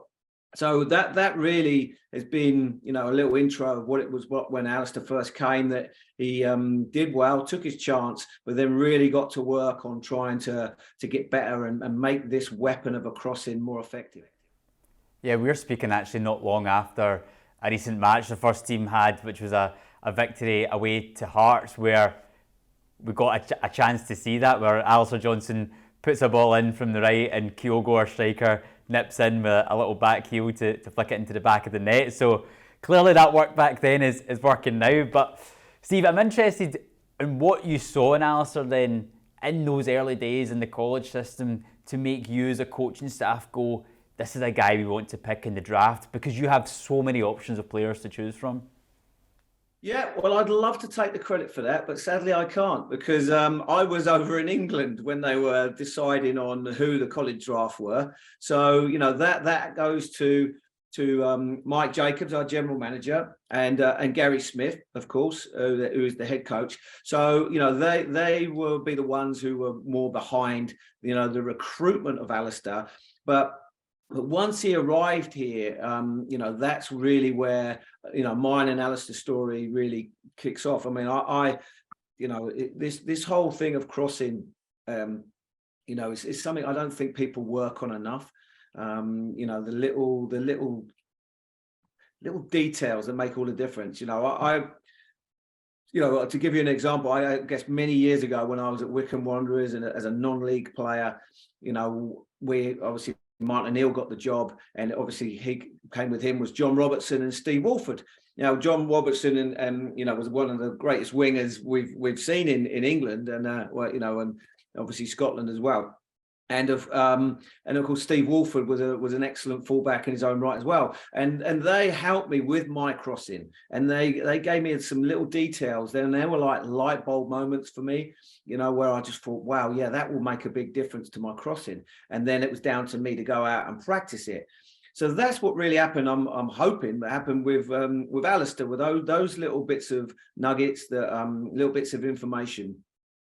Speaker 3: So that really has been, a little intro of what it was when Alistair first came, that he did well, took his chance, but then really got to work on trying to get better and make this weapon of a crossing more effective.
Speaker 1: Yeah, we were speaking actually not long after a recent match the first team had, which was a victory away to Hearts, where we got a chance to see that, where Alistair Johnston puts a ball in from the right and Kyogo, our striker, nips in with a little back heel to flick it into the back of the net. So clearly that worked back then is working now. But Steve, I'm interested in what you saw in Alistair then in those early days in the college system to make you as a coaching staff go, this is a guy we want to pick in the draft, because you have so many options of players to choose from.
Speaker 3: Yeah, well, I'd love to take the credit for that, but sadly I can't, because I was over in England when they were deciding on who the college draft were. So, that goes to Mike Jacobs, our general manager, and Gary Smith, of course, who is the head coach. So, they will be the ones who were more behind, the recruitment of Alistair. But once he arrived here, that's really where, mine and Alistair's story really kicks off. I mean, this whole thing of crossing, is something I don't think people work on enough. The little details that make all the difference. To give you an example, I guess many years ago when I was at Wycombe Wanderers and as a non-league player, we obviously, Martin O'Neill got the job, and obviously he came with him was John Robertson and Steve Walford. John Robertson and was one of the greatest wingers we've seen in England and and obviously Scotland as well. And of course Steve Walford was an excellent fullback in his own right as well. And they helped me with my crossing, and they gave me some little details. Then they were like light bulb moments for me, where I just thought, wow, yeah, that will make a big difference to my crossing. And then it was down to me to go out and practice it. So that's what really happened. I'm hoping that happened with Alistair, with those little bits of nuggets, that little bits of information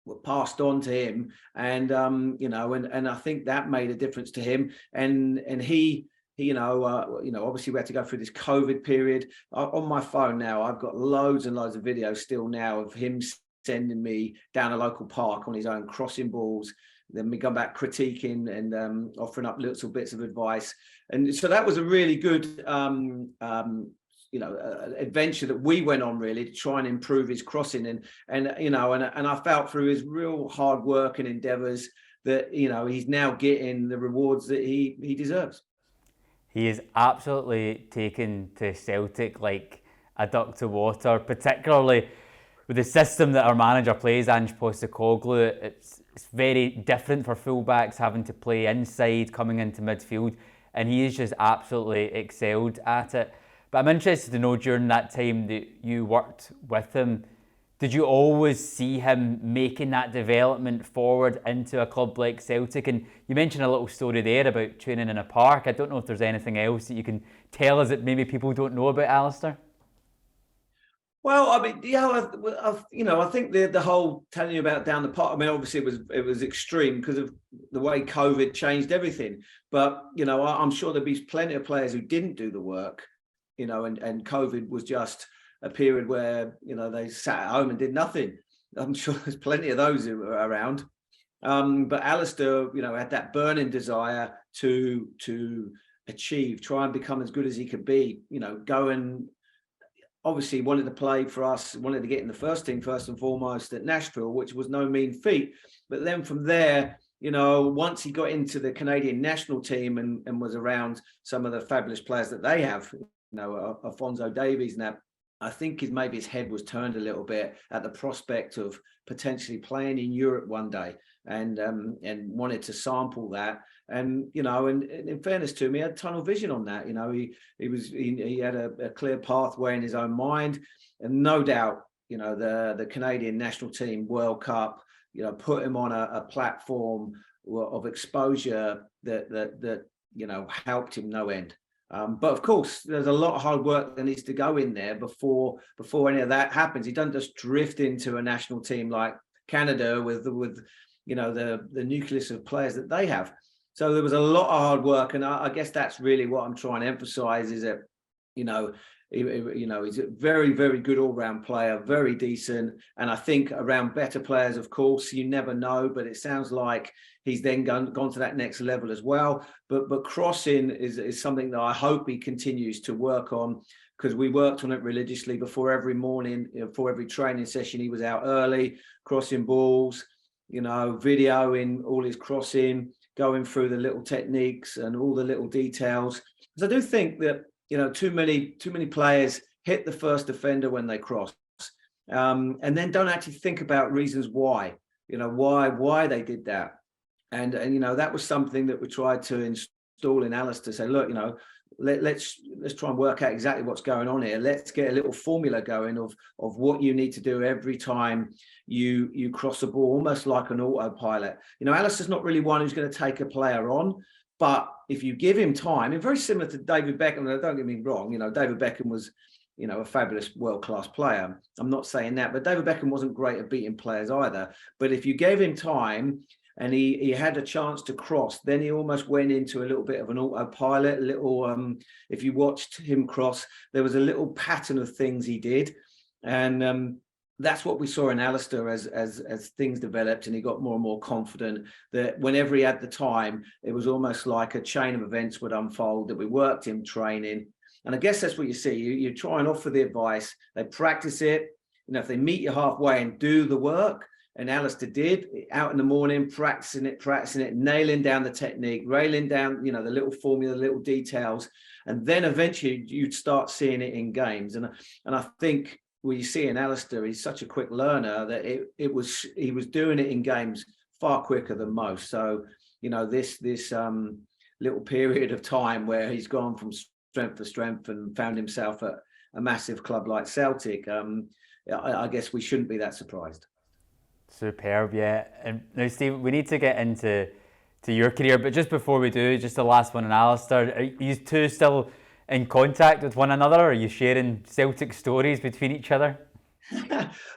Speaker 3: were passed on to him, and and I think that made a difference to him. And he obviously we had to go through this COVID period. On my phone now, I've got loads and loads of videos still now of him sending me down a local park on his own, crossing balls. Then we come back critiquing and offering up little bits of advice. And so that was a really good adventure that we went on, really, to try and improve his crossing. And I felt through his real hard work and endeavours that he's now getting the rewards that he deserves.
Speaker 1: He is absolutely taken to Celtic like a duck to water, particularly with the system that our manager plays, Ange Postecoglou. It's very different for fullbacks, having to play inside, coming into midfield, and he has just absolutely excelled at it. But I'm interested to know, during that time that you worked with him, did you always see him making that development forward into a club like Celtic? And you mentioned a little story there about training in a park. I don't know if there's anything else that you can tell us that maybe people don't know about Alistair.
Speaker 3: Well, I mean, I think the whole telling you about down the park, I mean, obviously it was extreme because of the way COVID changed everything. But, I'm sure there'd be plenty of players who didn't do the work, and COVID was just a period where, they sat at home and did nothing. I'm sure there's plenty of those around. But Alistair, had that burning desire to achieve, try and become as good as he could be, go and obviously wanted to play for us, wanted to get in the first team first and foremost at Nashville, which was no mean feat. But then from there, once he got into the Canadian national team and was around some of the fabulous players that they have, Alphonso Davies and that, I think maybe his head was turned a little bit at the prospect of potentially playing in Europe one day, and wanted to sample that. And and in fairness to him, he had tunnel vision on that. He had a clear pathway in his own mind, and no doubt, the Canadian national team World Cup, put him on a platform of exposure that helped him no end. But of course, there's a lot of hard work that needs to go in there before any of that happens. He doesn't just drift into a national team like Canada with the nucleus of players that they have. So there was a lot of hard work, and I guess that's really what I'm trying to emphasize, is that he's a very, very good all-round player, very decent. And I think around better players, of course, you never know, but it sounds like he's then gone to that next level as well. But crossing is something that I hope he continues to work on, because we worked on it religiously before every morning, before every training session. He was out early, crossing balls, videoing all his crossing, going through the little techniques and all the little details. Because I do think that, too many players hit the first defender when they cross, and then don't actually think about reasons why, why they did that. And that was something that we tried to install in Alistair. Say, look, let's try and work out exactly what's going on here. Let's get a little formula going of what you need to do every time you cross a ball, almost like an autopilot. Alistair's not really one who's going to take a player on, but if you give him time, and very similar to David Beckham, don't get me wrong, David Beckham was, a fabulous world-class player. I'm not saying that, but David Beckham wasn't great at beating players either. But if you gave him time and he had a chance to cross, then he almost went into a little bit of an autopilot, if you watched him cross, there was a little pattern of things he did. And that's what we saw in Alistair as things developed and he got more and more confident, that whenever he had the time, it was almost like a chain of events would unfold, that we worked him training. And I guess that's what you see. You try and offer the advice, they practice it. If they meet you halfway and do the work, and Alistair did, out in the morning, practicing it, nailing down the technique, railing down, the little formula, little details. and then eventually you'd start seeing it in games. And I think what you see in Alistair, he's such a quick learner that he was doing it in games far quicker than most. So, you know, this little period of time where he's gone from strength to strength and found himself at a massive club like Celtic, I guess we shouldn't be that surprised.
Speaker 1: Superb, yeah. And now, Steve, we need to get into your career, but just before we do, just the last one on Alistair. Are you two still in contact with one another? Are you sharing Celtic stories between each other?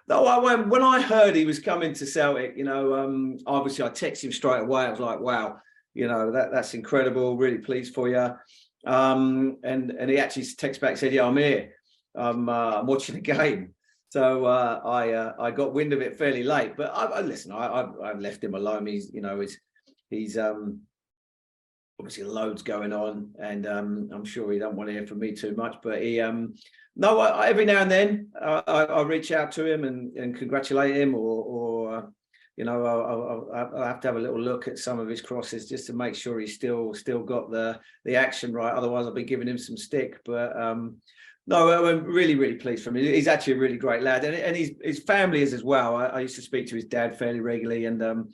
Speaker 3: No, when I heard he was coming to Celtic, you know, obviously I texted him straight away. I was like, wow, you know, that's incredible. Really pleased for you. And he actually texted back, said, yeah, I'm here. I'm watching the game. So I got wind of it fairly late, but I left him alone. He's obviously loads going on, and I'm sure he don't want to hear from me too much. But every now and then I reach out to him and congratulate him, or you know, I'll have to have a little look at some of his crosses just to make sure he's still got the action right. Otherwise, I'll be giving him some stick. But no, I'm really, really pleased for him. He's actually a really great lad, and his family is as well. I used to speak to his dad fairly regularly, and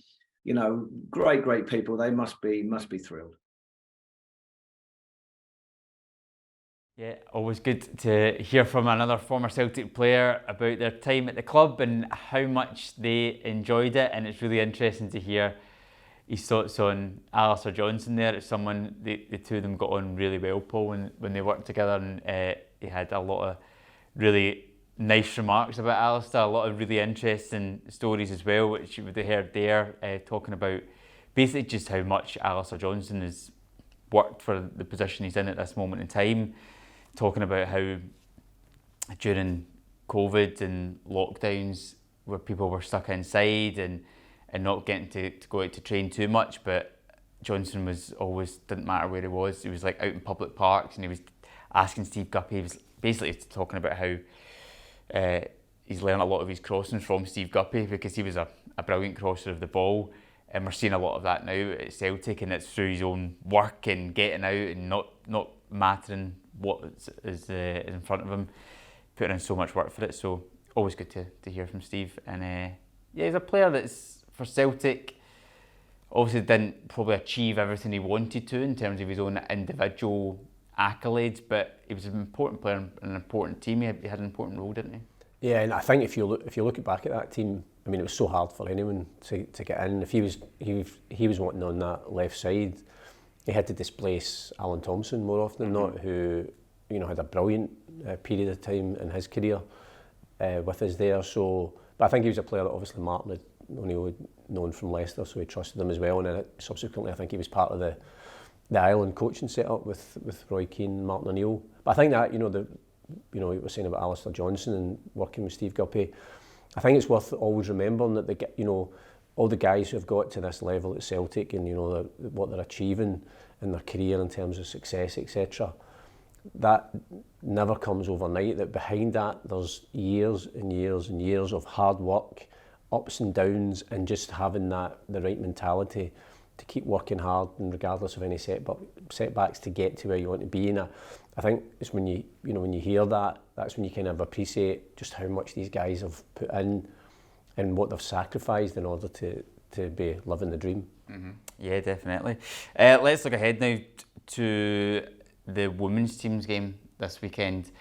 Speaker 3: you know, great people. They must be thrilled.
Speaker 1: Yeah, always good to hear from another former Celtic player about their time at the club and how much they enjoyed it. And it's really interesting to hear his thoughts on Alistair Johnston there. It's someone, the two of them got on really well, Paul, when they worked together, and he had a lot of really nice remarks about Alistair, a lot of really interesting stories as well, which you would have heard there, talking about basically just how much Alistair Johnston has worked for the position he's in at this moment in time, talking about how during COVID and lockdowns where people were stuck inside and not getting to go out to train too much, but Johnston was always, didn't matter where he was like out in public parks, and he was asking Steve Guppy, he was basically talking about how he's learned a lot of his crossings from Steve Guppy because he was a brilliant crosser of the ball, and we're seeing a lot of that now at Celtic, and it's through his own work and getting out and not mattering what is in front of him, putting in so much work for it. So always good to hear from Steve. And yeah, he's a player that's for Celtic obviously didn't probably achieve everything he wanted to in terms of his own individual accolades, but he was an important player in an important team. He had an important role, didn't he?
Speaker 2: Yeah, and I think if you look back at that team, I mean, it was so hard for anyone to get in. If he was wanting on that left side, he had to displace Alan Thompson more often than not, who, you know, had a brilliant period of time in his career with us there. So, but I think he was a player that obviously Martin had only known from Leicester, so he trusted him as well. And then subsequently, I think he was part of the Ireland coaching setup with Roy Keane and Martin O'Neill. But I think that, we were saying about Alistair Johnston and working with Steve Guppy, I think it's worth always remembering that all the guys who have got to this level at Celtic and what they're achieving in their career in terms of success, etc., that never comes overnight. That behind that there's years and years and years of hard work, ups and downs, and just having the right mentality to keep working hard, and regardless of any setbacks, to get to where you want to be. And I think it's when you hear that, that's when you kind of appreciate just how much these guys have put in and what they've sacrificed in order to be living the dream.
Speaker 1: Mm-hmm. Yeah, definitely. Let's look ahead now to the women's team's game this weekend.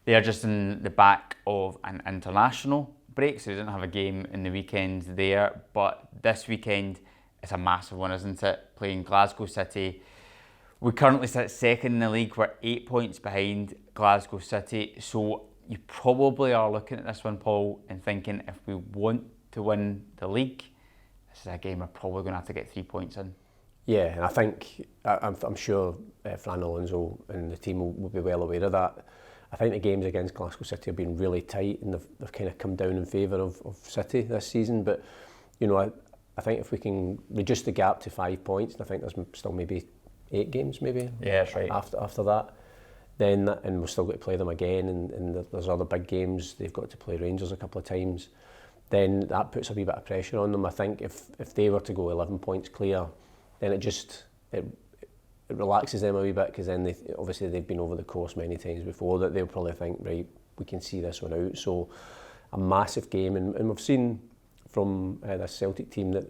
Speaker 1: They are just in the back of an international break, so they didn't have a game in the weekend there, but this weekend it's a massive one, isn't it? Playing Glasgow City. We currently sit second in the league. We're 8 points behind Glasgow City. So you probably are looking at this one, Paul, and thinking if we want to win the league, this is a game we're probably going to have to get 3 points in.
Speaker 2: Yeah, and I think, I'm sure Fran Alonso and the team will be well aware of that. I think the games against Glasgow City have been really tight, and they've kind of come down in favour of City this season. But, I think if we can reduce the gap to 5 points, and I think there's still maybe 8 games maybe.
Speaker 1: Yeah, that's right.
Speaker 2: After that, then and we've still got to play them again, and there's other big games. They've got to play Rangers a couple of times. Then that puts a wee bit of pressure on them. I think if they were to go 11 points clear, then it it relaxes them a wee bit, because then they've been over the course many times before, that they'll probably think, right, we can see this one out. So a massive game, and we've seen from this Celtic team that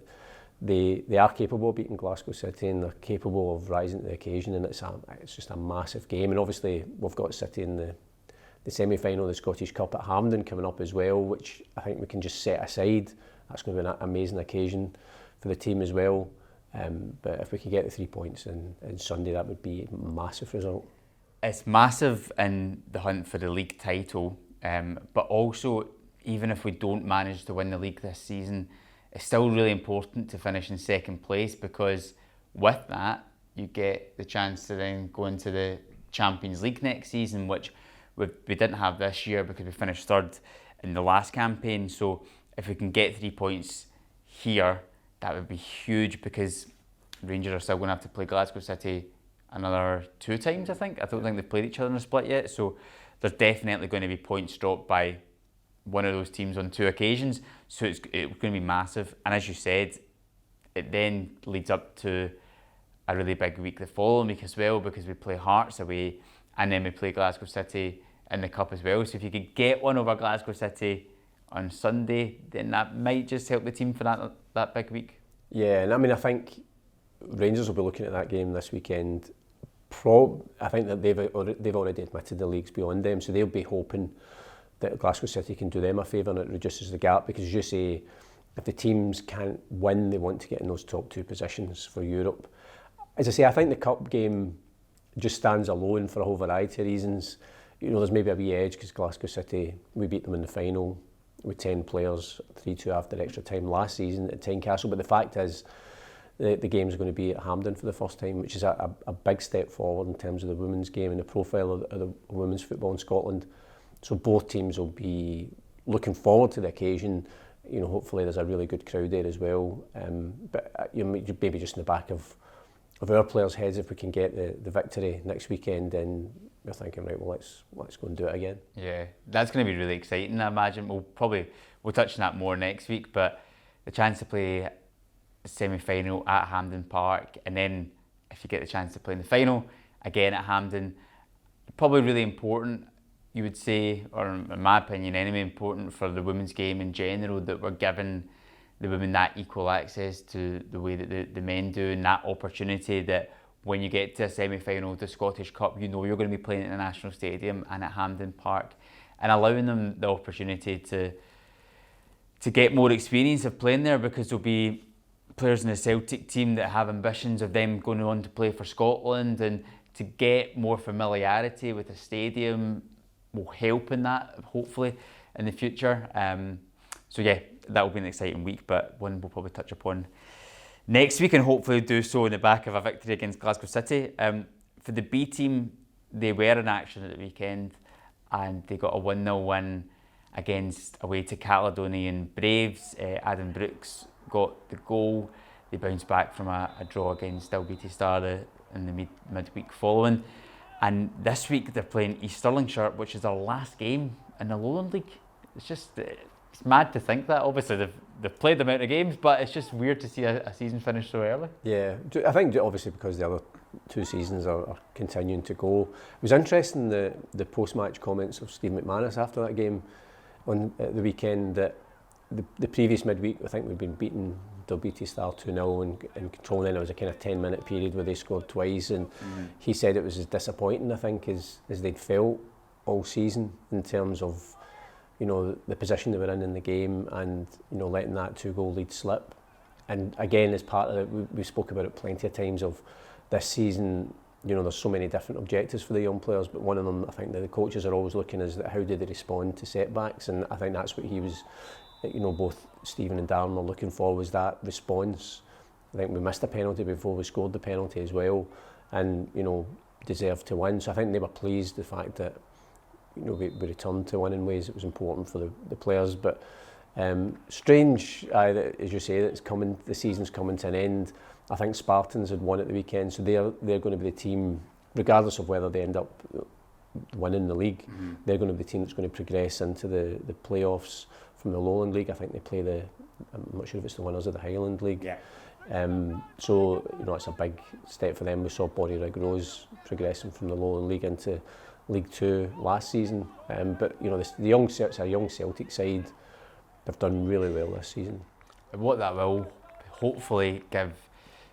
Speaker 2: they are capable of beating Glasgow City, and they're capable of rising to the occasion, and it's just a massive game. And obviously we've got City in the semi-final of the Scottish Cup at Hampden coming up as well, which I think we can just set aside. That's going to be an amazing occasion for the team as well. But if we could get the 3 points in Sunday, that would be a massive result.
Speaker 1: It's massive in the hunt for the league title, but also, even if we don't manage to win the league this season, it's still really important to finish in second place, because with that you get the chance to then go into the Champions League next season, which we didn't have this year because we finished third in the last campaign. So if we can get 3 points here, that would be huge, because Rangers are still going to have to play Glasgow City another 2 times, I think. I don't think they've played each other in a split yet, so there's definitely going to be points dropped by one of those teams on 2 occasions, so it's going to be massive. And as you said, it then leads up to a really big week the following week as well, because we play Hearts away and then we play Glasgow City in the Cup as well. So if you could get one over Glasgow City on Sunday, then that might just help the team for that big week.
Speaker 2: Yeah, and I mean, I think Rangers will be looking at that game this weekend. I think that they've already admitted the league's beyond them, so they'll be hoping that Glasgow City can do them a favour and it reduces the gap, because as you say, if the teams can't win, they want to get in those top 2 positions for Europe. As I say, I think the Cup game just stands alone for a whole variety of reasons. You know, there's maybe a wee edge because Glasgow City, we beat them in the final with 10 players, 3-2 after extra time last season at Tynecastle, but the fact is the game's going to be at Hampden for the first time, which is a big step forward in terms of the women's game and the profile of the women's football in Scotland. So both teams will be looking forward to the occasion. You know, hopefully there's a really good crowd there as well. But you know, maybe just in the back of our players' heads, if we can get the victory next weekend, then we're thinking, right, well, let's go and do it again.
Speaker 1: Yeah, that's going to be really exciting, I imagine. We'll touch on that more next week, but the chance to play a semi-final at Hampden Park, and then if you get the chance to play in the final again at Hampden, probably really important, you would say, or in my opinion anyway, important for the women's game in general, that we're giving the women that equal access to the way that the men do, and that opportunity that when you get to a semi-final of the Scottish Cup, you know you're going to be playing at the National Stadium and at Hampden Park, and allowing them the opportunity to get more experience of playing there, because there'll be players in the Celtic team that have ambitions of them going on to play for Scotland, and to get more familiarity with the stadium will help in that, hopefully, in the future. So yeah, that will be an exciting week, but one we'll probably touch upon next week, and hopefully do so in the back of a victory against Glasgow City. For the B team, they were in action at the weekend, and they got a 1-0 win against away to Caledonian Braves. Adam Brooks got the goal. They bounced back from a draw against Dalbeattie Star in the midweek following. And this week they're playing East Stirlingshire, which is their last game in the Lowland League. It's mad to think that. Obviously they've played the amount of games, but it's just weird to see a season finish so early. Yeah,
Speaker 2: I think obviously because the other 2 seasons are continuing to go. It was interesting the post-match comments of Steve McManus after that game at the weekend, that the previous midweek, I think we'd been beaten Dalbeattie Star 2-0 and controlling. Then it was a kind of 10-minute period where they scored twice, and he said it was as disappointing, I think, as they'd felt all season in terms of, you know, the position they were in the game, and, you know, letting that 2-goal lead slip. And again, as part of it, we spoke about it plenty of times of this season. You know, there's so many different objectives for the young players, but one of them, I think, that the coaches are always looking is that how do they respond to setbacks, and I think that's what he was, you know, both Stephen and Darren were looking for, was that response. I think we missed a penalty before we scored the penalty as well, and, you know, deserved to win. So I think they were pleased the fact that, you know, we returned to winning ways. It was important for the players, but strange, as you say, that the season's coming to an end. I think Spartans had won at the weekend, so they're going to be the team, regardless of whether they end up winning the league, they're going to be the team that's going to progress into the playoffs from the Lowland League. I think they play I'm not sure if it's the winners of the Highland League.
Speaker 1: Yeah.
Speaker 2: So, it's a big step for them. We saw Borehrig Rose progressing from the Lowland League into League Two last season. But, it's a young Celtic side. They've done really well this season.
Speaker 1: What that will hopefully give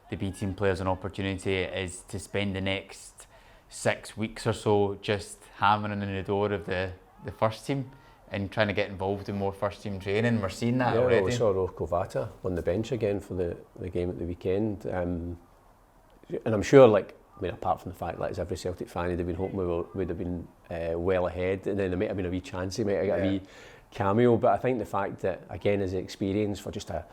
Speaker 1: the B team players an opportunity is to spend the next 6 weeks or so just hammering on the door of the first team and trying to get involved in more first team training. We're seeing that already.
Speaker 2: We saw Rocco Vata on the bench again for the game at the weekend. And I'm sure, apart from the fact that as every Celtic fan would have been hoping we would have been well ahead, and then there might have been a wee chance he might have got a wee cameo. But I think the fact that, again, as an experience for just a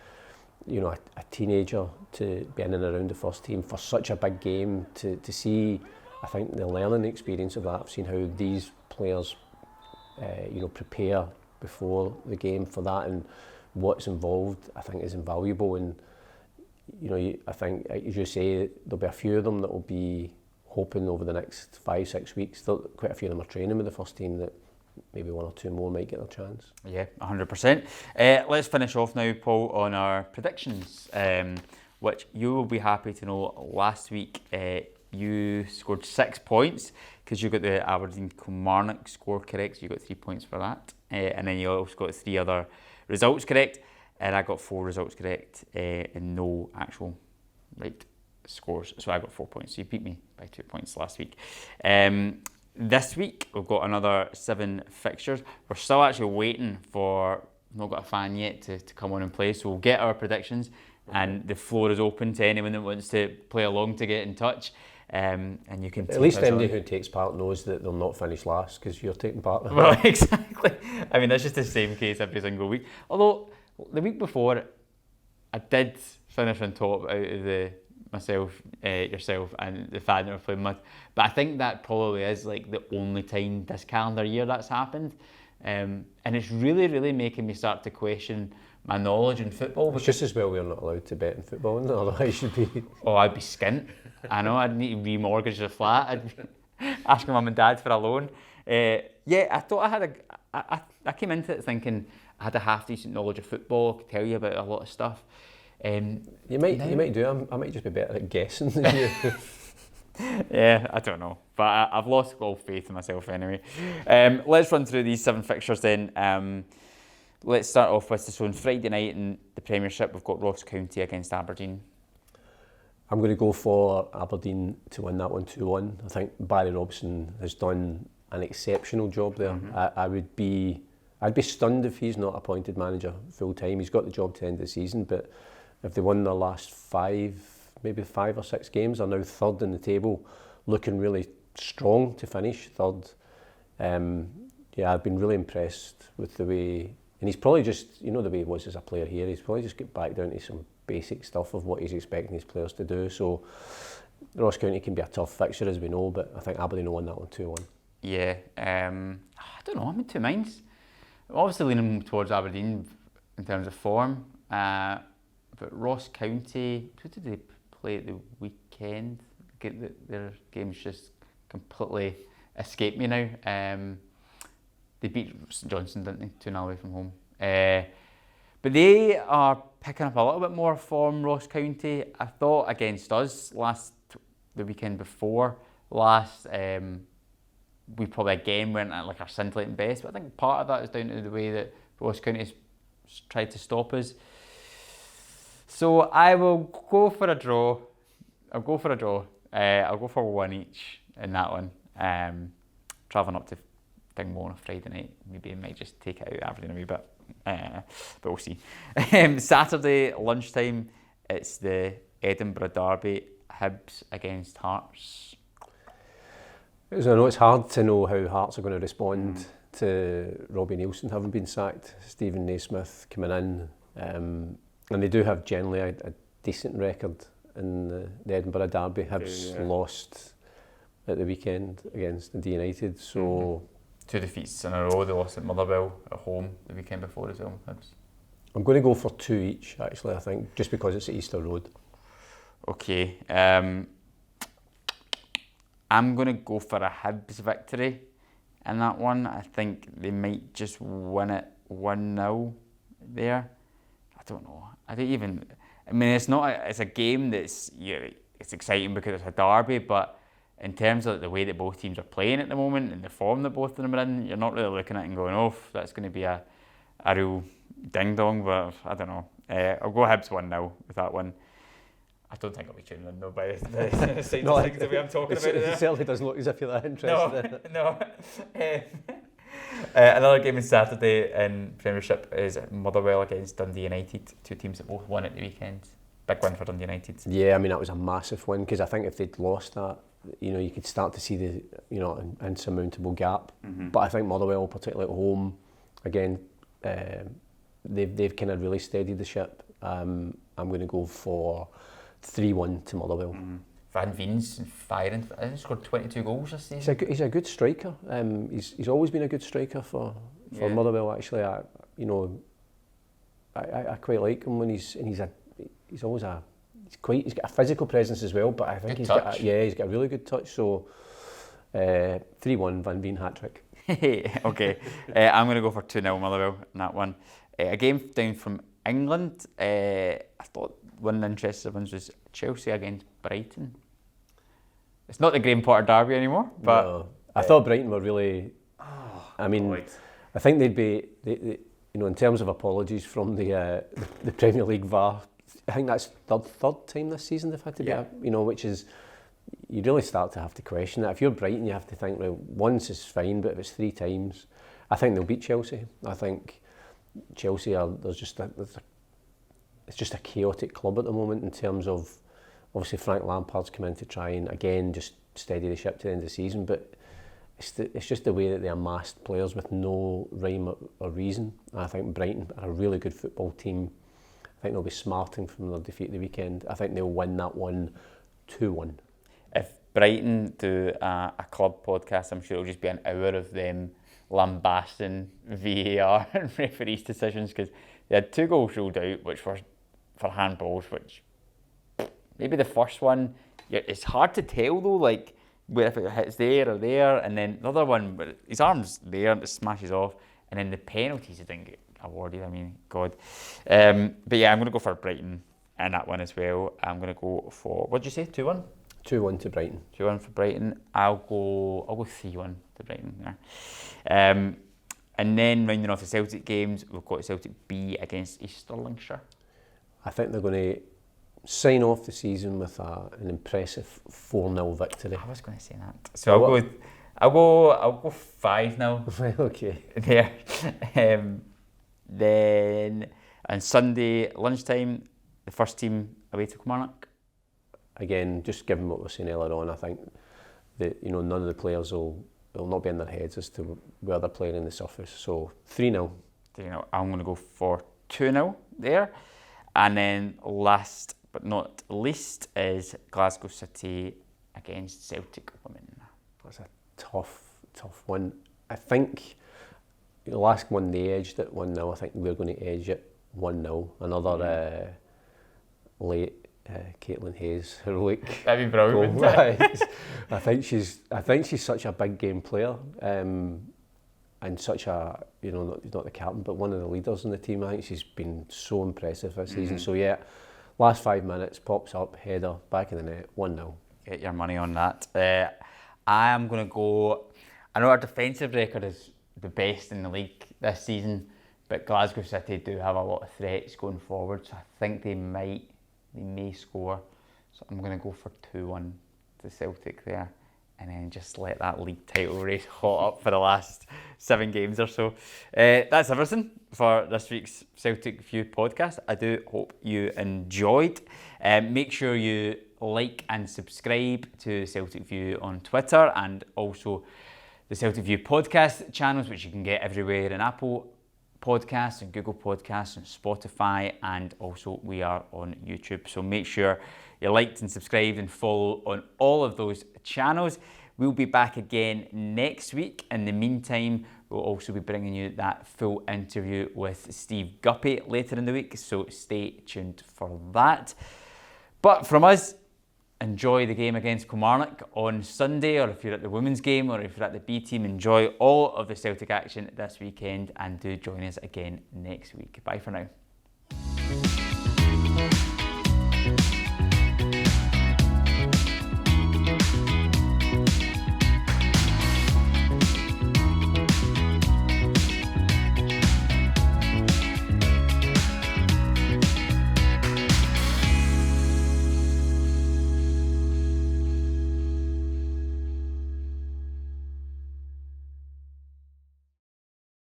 Speaker 2: teenager to be in and around the first team for such a big game, to see, I think the learning experience of that, I've seen how these players prepare before the game for that, and what's involved, I think is invaluable. And I think, as you say, there'll be a few of them that will be hoping over the next 5-6 weeks. Quite a few of them are training with the first team, that maybe one or two more might get their chance.
Speaker 1: Yeah, 100%. Let's finish off now, Paul, on our predictions, which you will be happy to know. Last week you scored 6 points because you got the Aberdeen Kilmarnock score correct, so you got 3 points for that. And then you also got 3 other results correct, and I got 4 results correct and no actual right scores. So I got 4 points. So you beat me by 2 points last week. This week we've got another 7 fixtures. We're still actually waiting for, we've not got a fan yet to come on and play, so we'll get our predictions, and the floor is open to anyone that wants to play along to get in touch. And you can
Speaker 2: at least anybody who takes part knows that they'll not finish last because you're taking part in it.
Speaker 1: Well, exactly. I mean, that's just the same case every single week. Although the week before, I did finish on top out of myself, yourself, and the fan that we're playing with. But I think that probably is the only time this calendar year that's happened. And it's really, really making me start to question my knowledge in football.
Speaker 2: It's just as well we're not allowed to bet in football, and otherwise you'd be...
Speaker 1: Oh, I'd be skint. I know, I'd need to remortgage the flat. I'd be asking mum and dad for a loan. I thought I had I came into it thinking I had a half decent knowledge of football. I could tell you about a lot of stuff.
Speaker 2: You might do. I might just be better at guessing than you.
Speaker 1: Yeah, I don't know, but I've lost all faith in myself anyway. Let's run through these 7 fixtures then. Let's start off with on Friday night in the Premiership. We've got Ross County against Aberdeen.
Speaker 2: I'm going to go for Aberdeen to win that one 2-1. I think Barry Robson has done an exceptional job there. Mm-hmm. I'd be stunned if he's not appointed manager full time. He's got the job to end the season, but if they won their last 5 or 6 games, they're now third in the table, looking really strong to finish third. I've been really impressed with the way, and he's probably just, the way he was as a player here, he's probably just get back down to some basic stuff of what he's expecting his players to do. So Ross County can be a tough fixture, as we know, but I think Aberdeen will win that one 2-1.
Speaker 1: Yeah, I don't know, I'm in two minds. I'm obviously leaning towards Aberdeen in terms of form, but Ross County, who did they play at the weekend? Their games just completely escape me now. They beat St Johnston, didn't they? 2-0 away from home. But they are picking up a little bit more form, Ross County. I thought against us the weekend before last, we probably again weren't at our scintillating best, but I think part of that is down to the way that Ross County has tried to stop us. So I will go for a draw. I'll go for 1 each in that one. Travelling up to Dingwall on a Friday night, maybe I might just take it out of Aberdeen a wee bit, but we'll see. Saturday lunchtime, it's the Edinburgh derby, Hibs against Hearts.
Speaker 2: I know it's hard to know how Hearts are going to respond to Robbie Neilson having been sacked, Stephen Naismith coming in, and they do have generally a decent record in the Edinburgh derby. Hibs lost at the weekend against Dundee United, so
Speaker 1: 2 defeats in a row. They lost at Motherwell at home the weekend before as well. Hibs.
Speaker 2: I'm going to go for 2 each, actually, I think, just because it's at Easter Road.
Speaker 1: Okay. I'm going to go for a Hibs victory in that one. I think they might just win it 1-0 there. I don't know. I mean, it's a game that's, it's exciting because it's a derby, but in terms of the way that both teams are playing at the moment and the form that both of them are in, you're not really looking at it and going, oh, that's going to be a real ding-dong, but I don't know. I'll go Hibs 1-0 with that one. I don't think I'll be tuning in though by the side of things the way I'm talking about it.
Speaker 2: It certainly doesn't look as if you're that interested in it.
Speaker 1: No. Another game on Saturday in Premiership is Motherwell against Dundee United. Two teams that both won at the weekend. Big win for Dundee United.
Speaker 2: Yeah, I mean, that was a massive win, because I think if they'd lost that, you could start to see the, insurmountable gap. Mm-hmm. But I think Motherwell, particularly at home, again, they've kind of really steadied the ship. I'm going to go for 3-1 to Motherwell.
Speaker 1: Mm-hmm. Van Veen's firing. I think he scored 22 goals this season.
Speaker 2: He's a good striker. He's always been a good striker for Motherwell. Actually, I quite like him when he's got a physical presence as well. But I think he's got a really good touch. So 3-1 Van Veen hat trick.
Speaker 1: Okay, I'm going to go for 2-0 Motherwell in that one. A game down from England. I thought one of the interesting ones was Chelsea against Brighton. It's not the Graham Potter derby anymore, but
Speaker 2: no. I thought Brighton were really. I mean,
Speaker 1: God.
Speaker 2: I think they'd be, in terms of apologies from the Premier League VAR. I think that's third time this season they've had to be, which is, you really start to have to question that. If you're Brighton, you have to think, well, once is fine, but if it's 3 times, I think they'll beat Chelsea. I think Chelsea it's just a chaotic club at the moment in terms of, obviously Frank Lampard's come in to try and again just steady the ship to the end of the season, but it's just the way that they amassed players with no rhyme or reason. And I think Brighton are a really good football team. I think they'll be smarting from their defeat at the weekend. I think they'll win that one 2-1.
Speaker 1: If Brighton do a club podcast, I'm sure it'll just be an hour of them lambasting VAR and referees' decisions, because they had 2 goals ruled out, which were for handballs, which maybe the first one, it's hard to tell though, like if it hits there or there, and then the other one, but his arm's there and it smashes off, and then the penalties he didn't get awarded. I mean, God. But yeah, I'm going to go for Brighton in that one as well. I'm going to go for, what did you say, 2-1?
Speaker 2: 2-1 to Brighton.
Speaker 1: 2-1 for Brighton. I'll go 3-1 to Brighton. Yeah. And then rounding off the Celtic games, we've got Celtic B against East Stirlingshire.
Speaker 2: I think they're going to sign off the season with an impressive 4-0 victory.
Speaker 1: I was going to say that. So I'll go 5-0.
Speaker 2: Okay.
Speaker 1: There. Then on Sunday lunchtime, the first team away to Kilmarnock.
Speaker 2: Again, just given what we were saying earlier on, I think that none of the players will not be in their heads as to where they're playing in the surface. So 3-0.
Speaker 1: I'm going to go for 2-0 there. And then last but not least is Glasgow City against Celtic Women.
Speaker 2: That's a tough one. I think the last one they edged it 1-0. I think we're going to edge it 1-0. Another late Caitlin Hayes heroic.
Speaker 1: That'd be brilliant.
Speaker 2: Goal. I think she's such a big game player, and such a not the captain, but one of the leaders in the team. I think she's been so impressive this season. So yeah, last 5 minutes, pops up, header, back in the net, 1-0.
Speaker 1: Get your money on that. I am going to go. I know our defensive record is the best in the league this season, but Glasgow City do have a lot of threats going forward, so I think they may score. So I'm going to go for 2-1 to Celtic there, and then just let that league title race hot up for the last 7 games or so. That's everything for this week's Celtic View podcast. I do hope you enjoyed. Make sure you like and subscribe to Celtic View on Twitter, and also the Celtic View podcast channels, which you can get everywhere in Apple Podcasts and Google Podcasts and Spotify, and also we are on YouTube. So make sure you liked and subscribed and follow on all of those channels. We'll be back again next week. In the meantime, we'll also be bringing you that full interview with Steve Guppy later in the week, so stay tuned for that. But from us, enjoy the game against Kilmarnock on Sunday, or if you're at the women's game, or if you're at the B team, enjoy all of the Celtic action this weekend, and do join us again next week. Bye for now.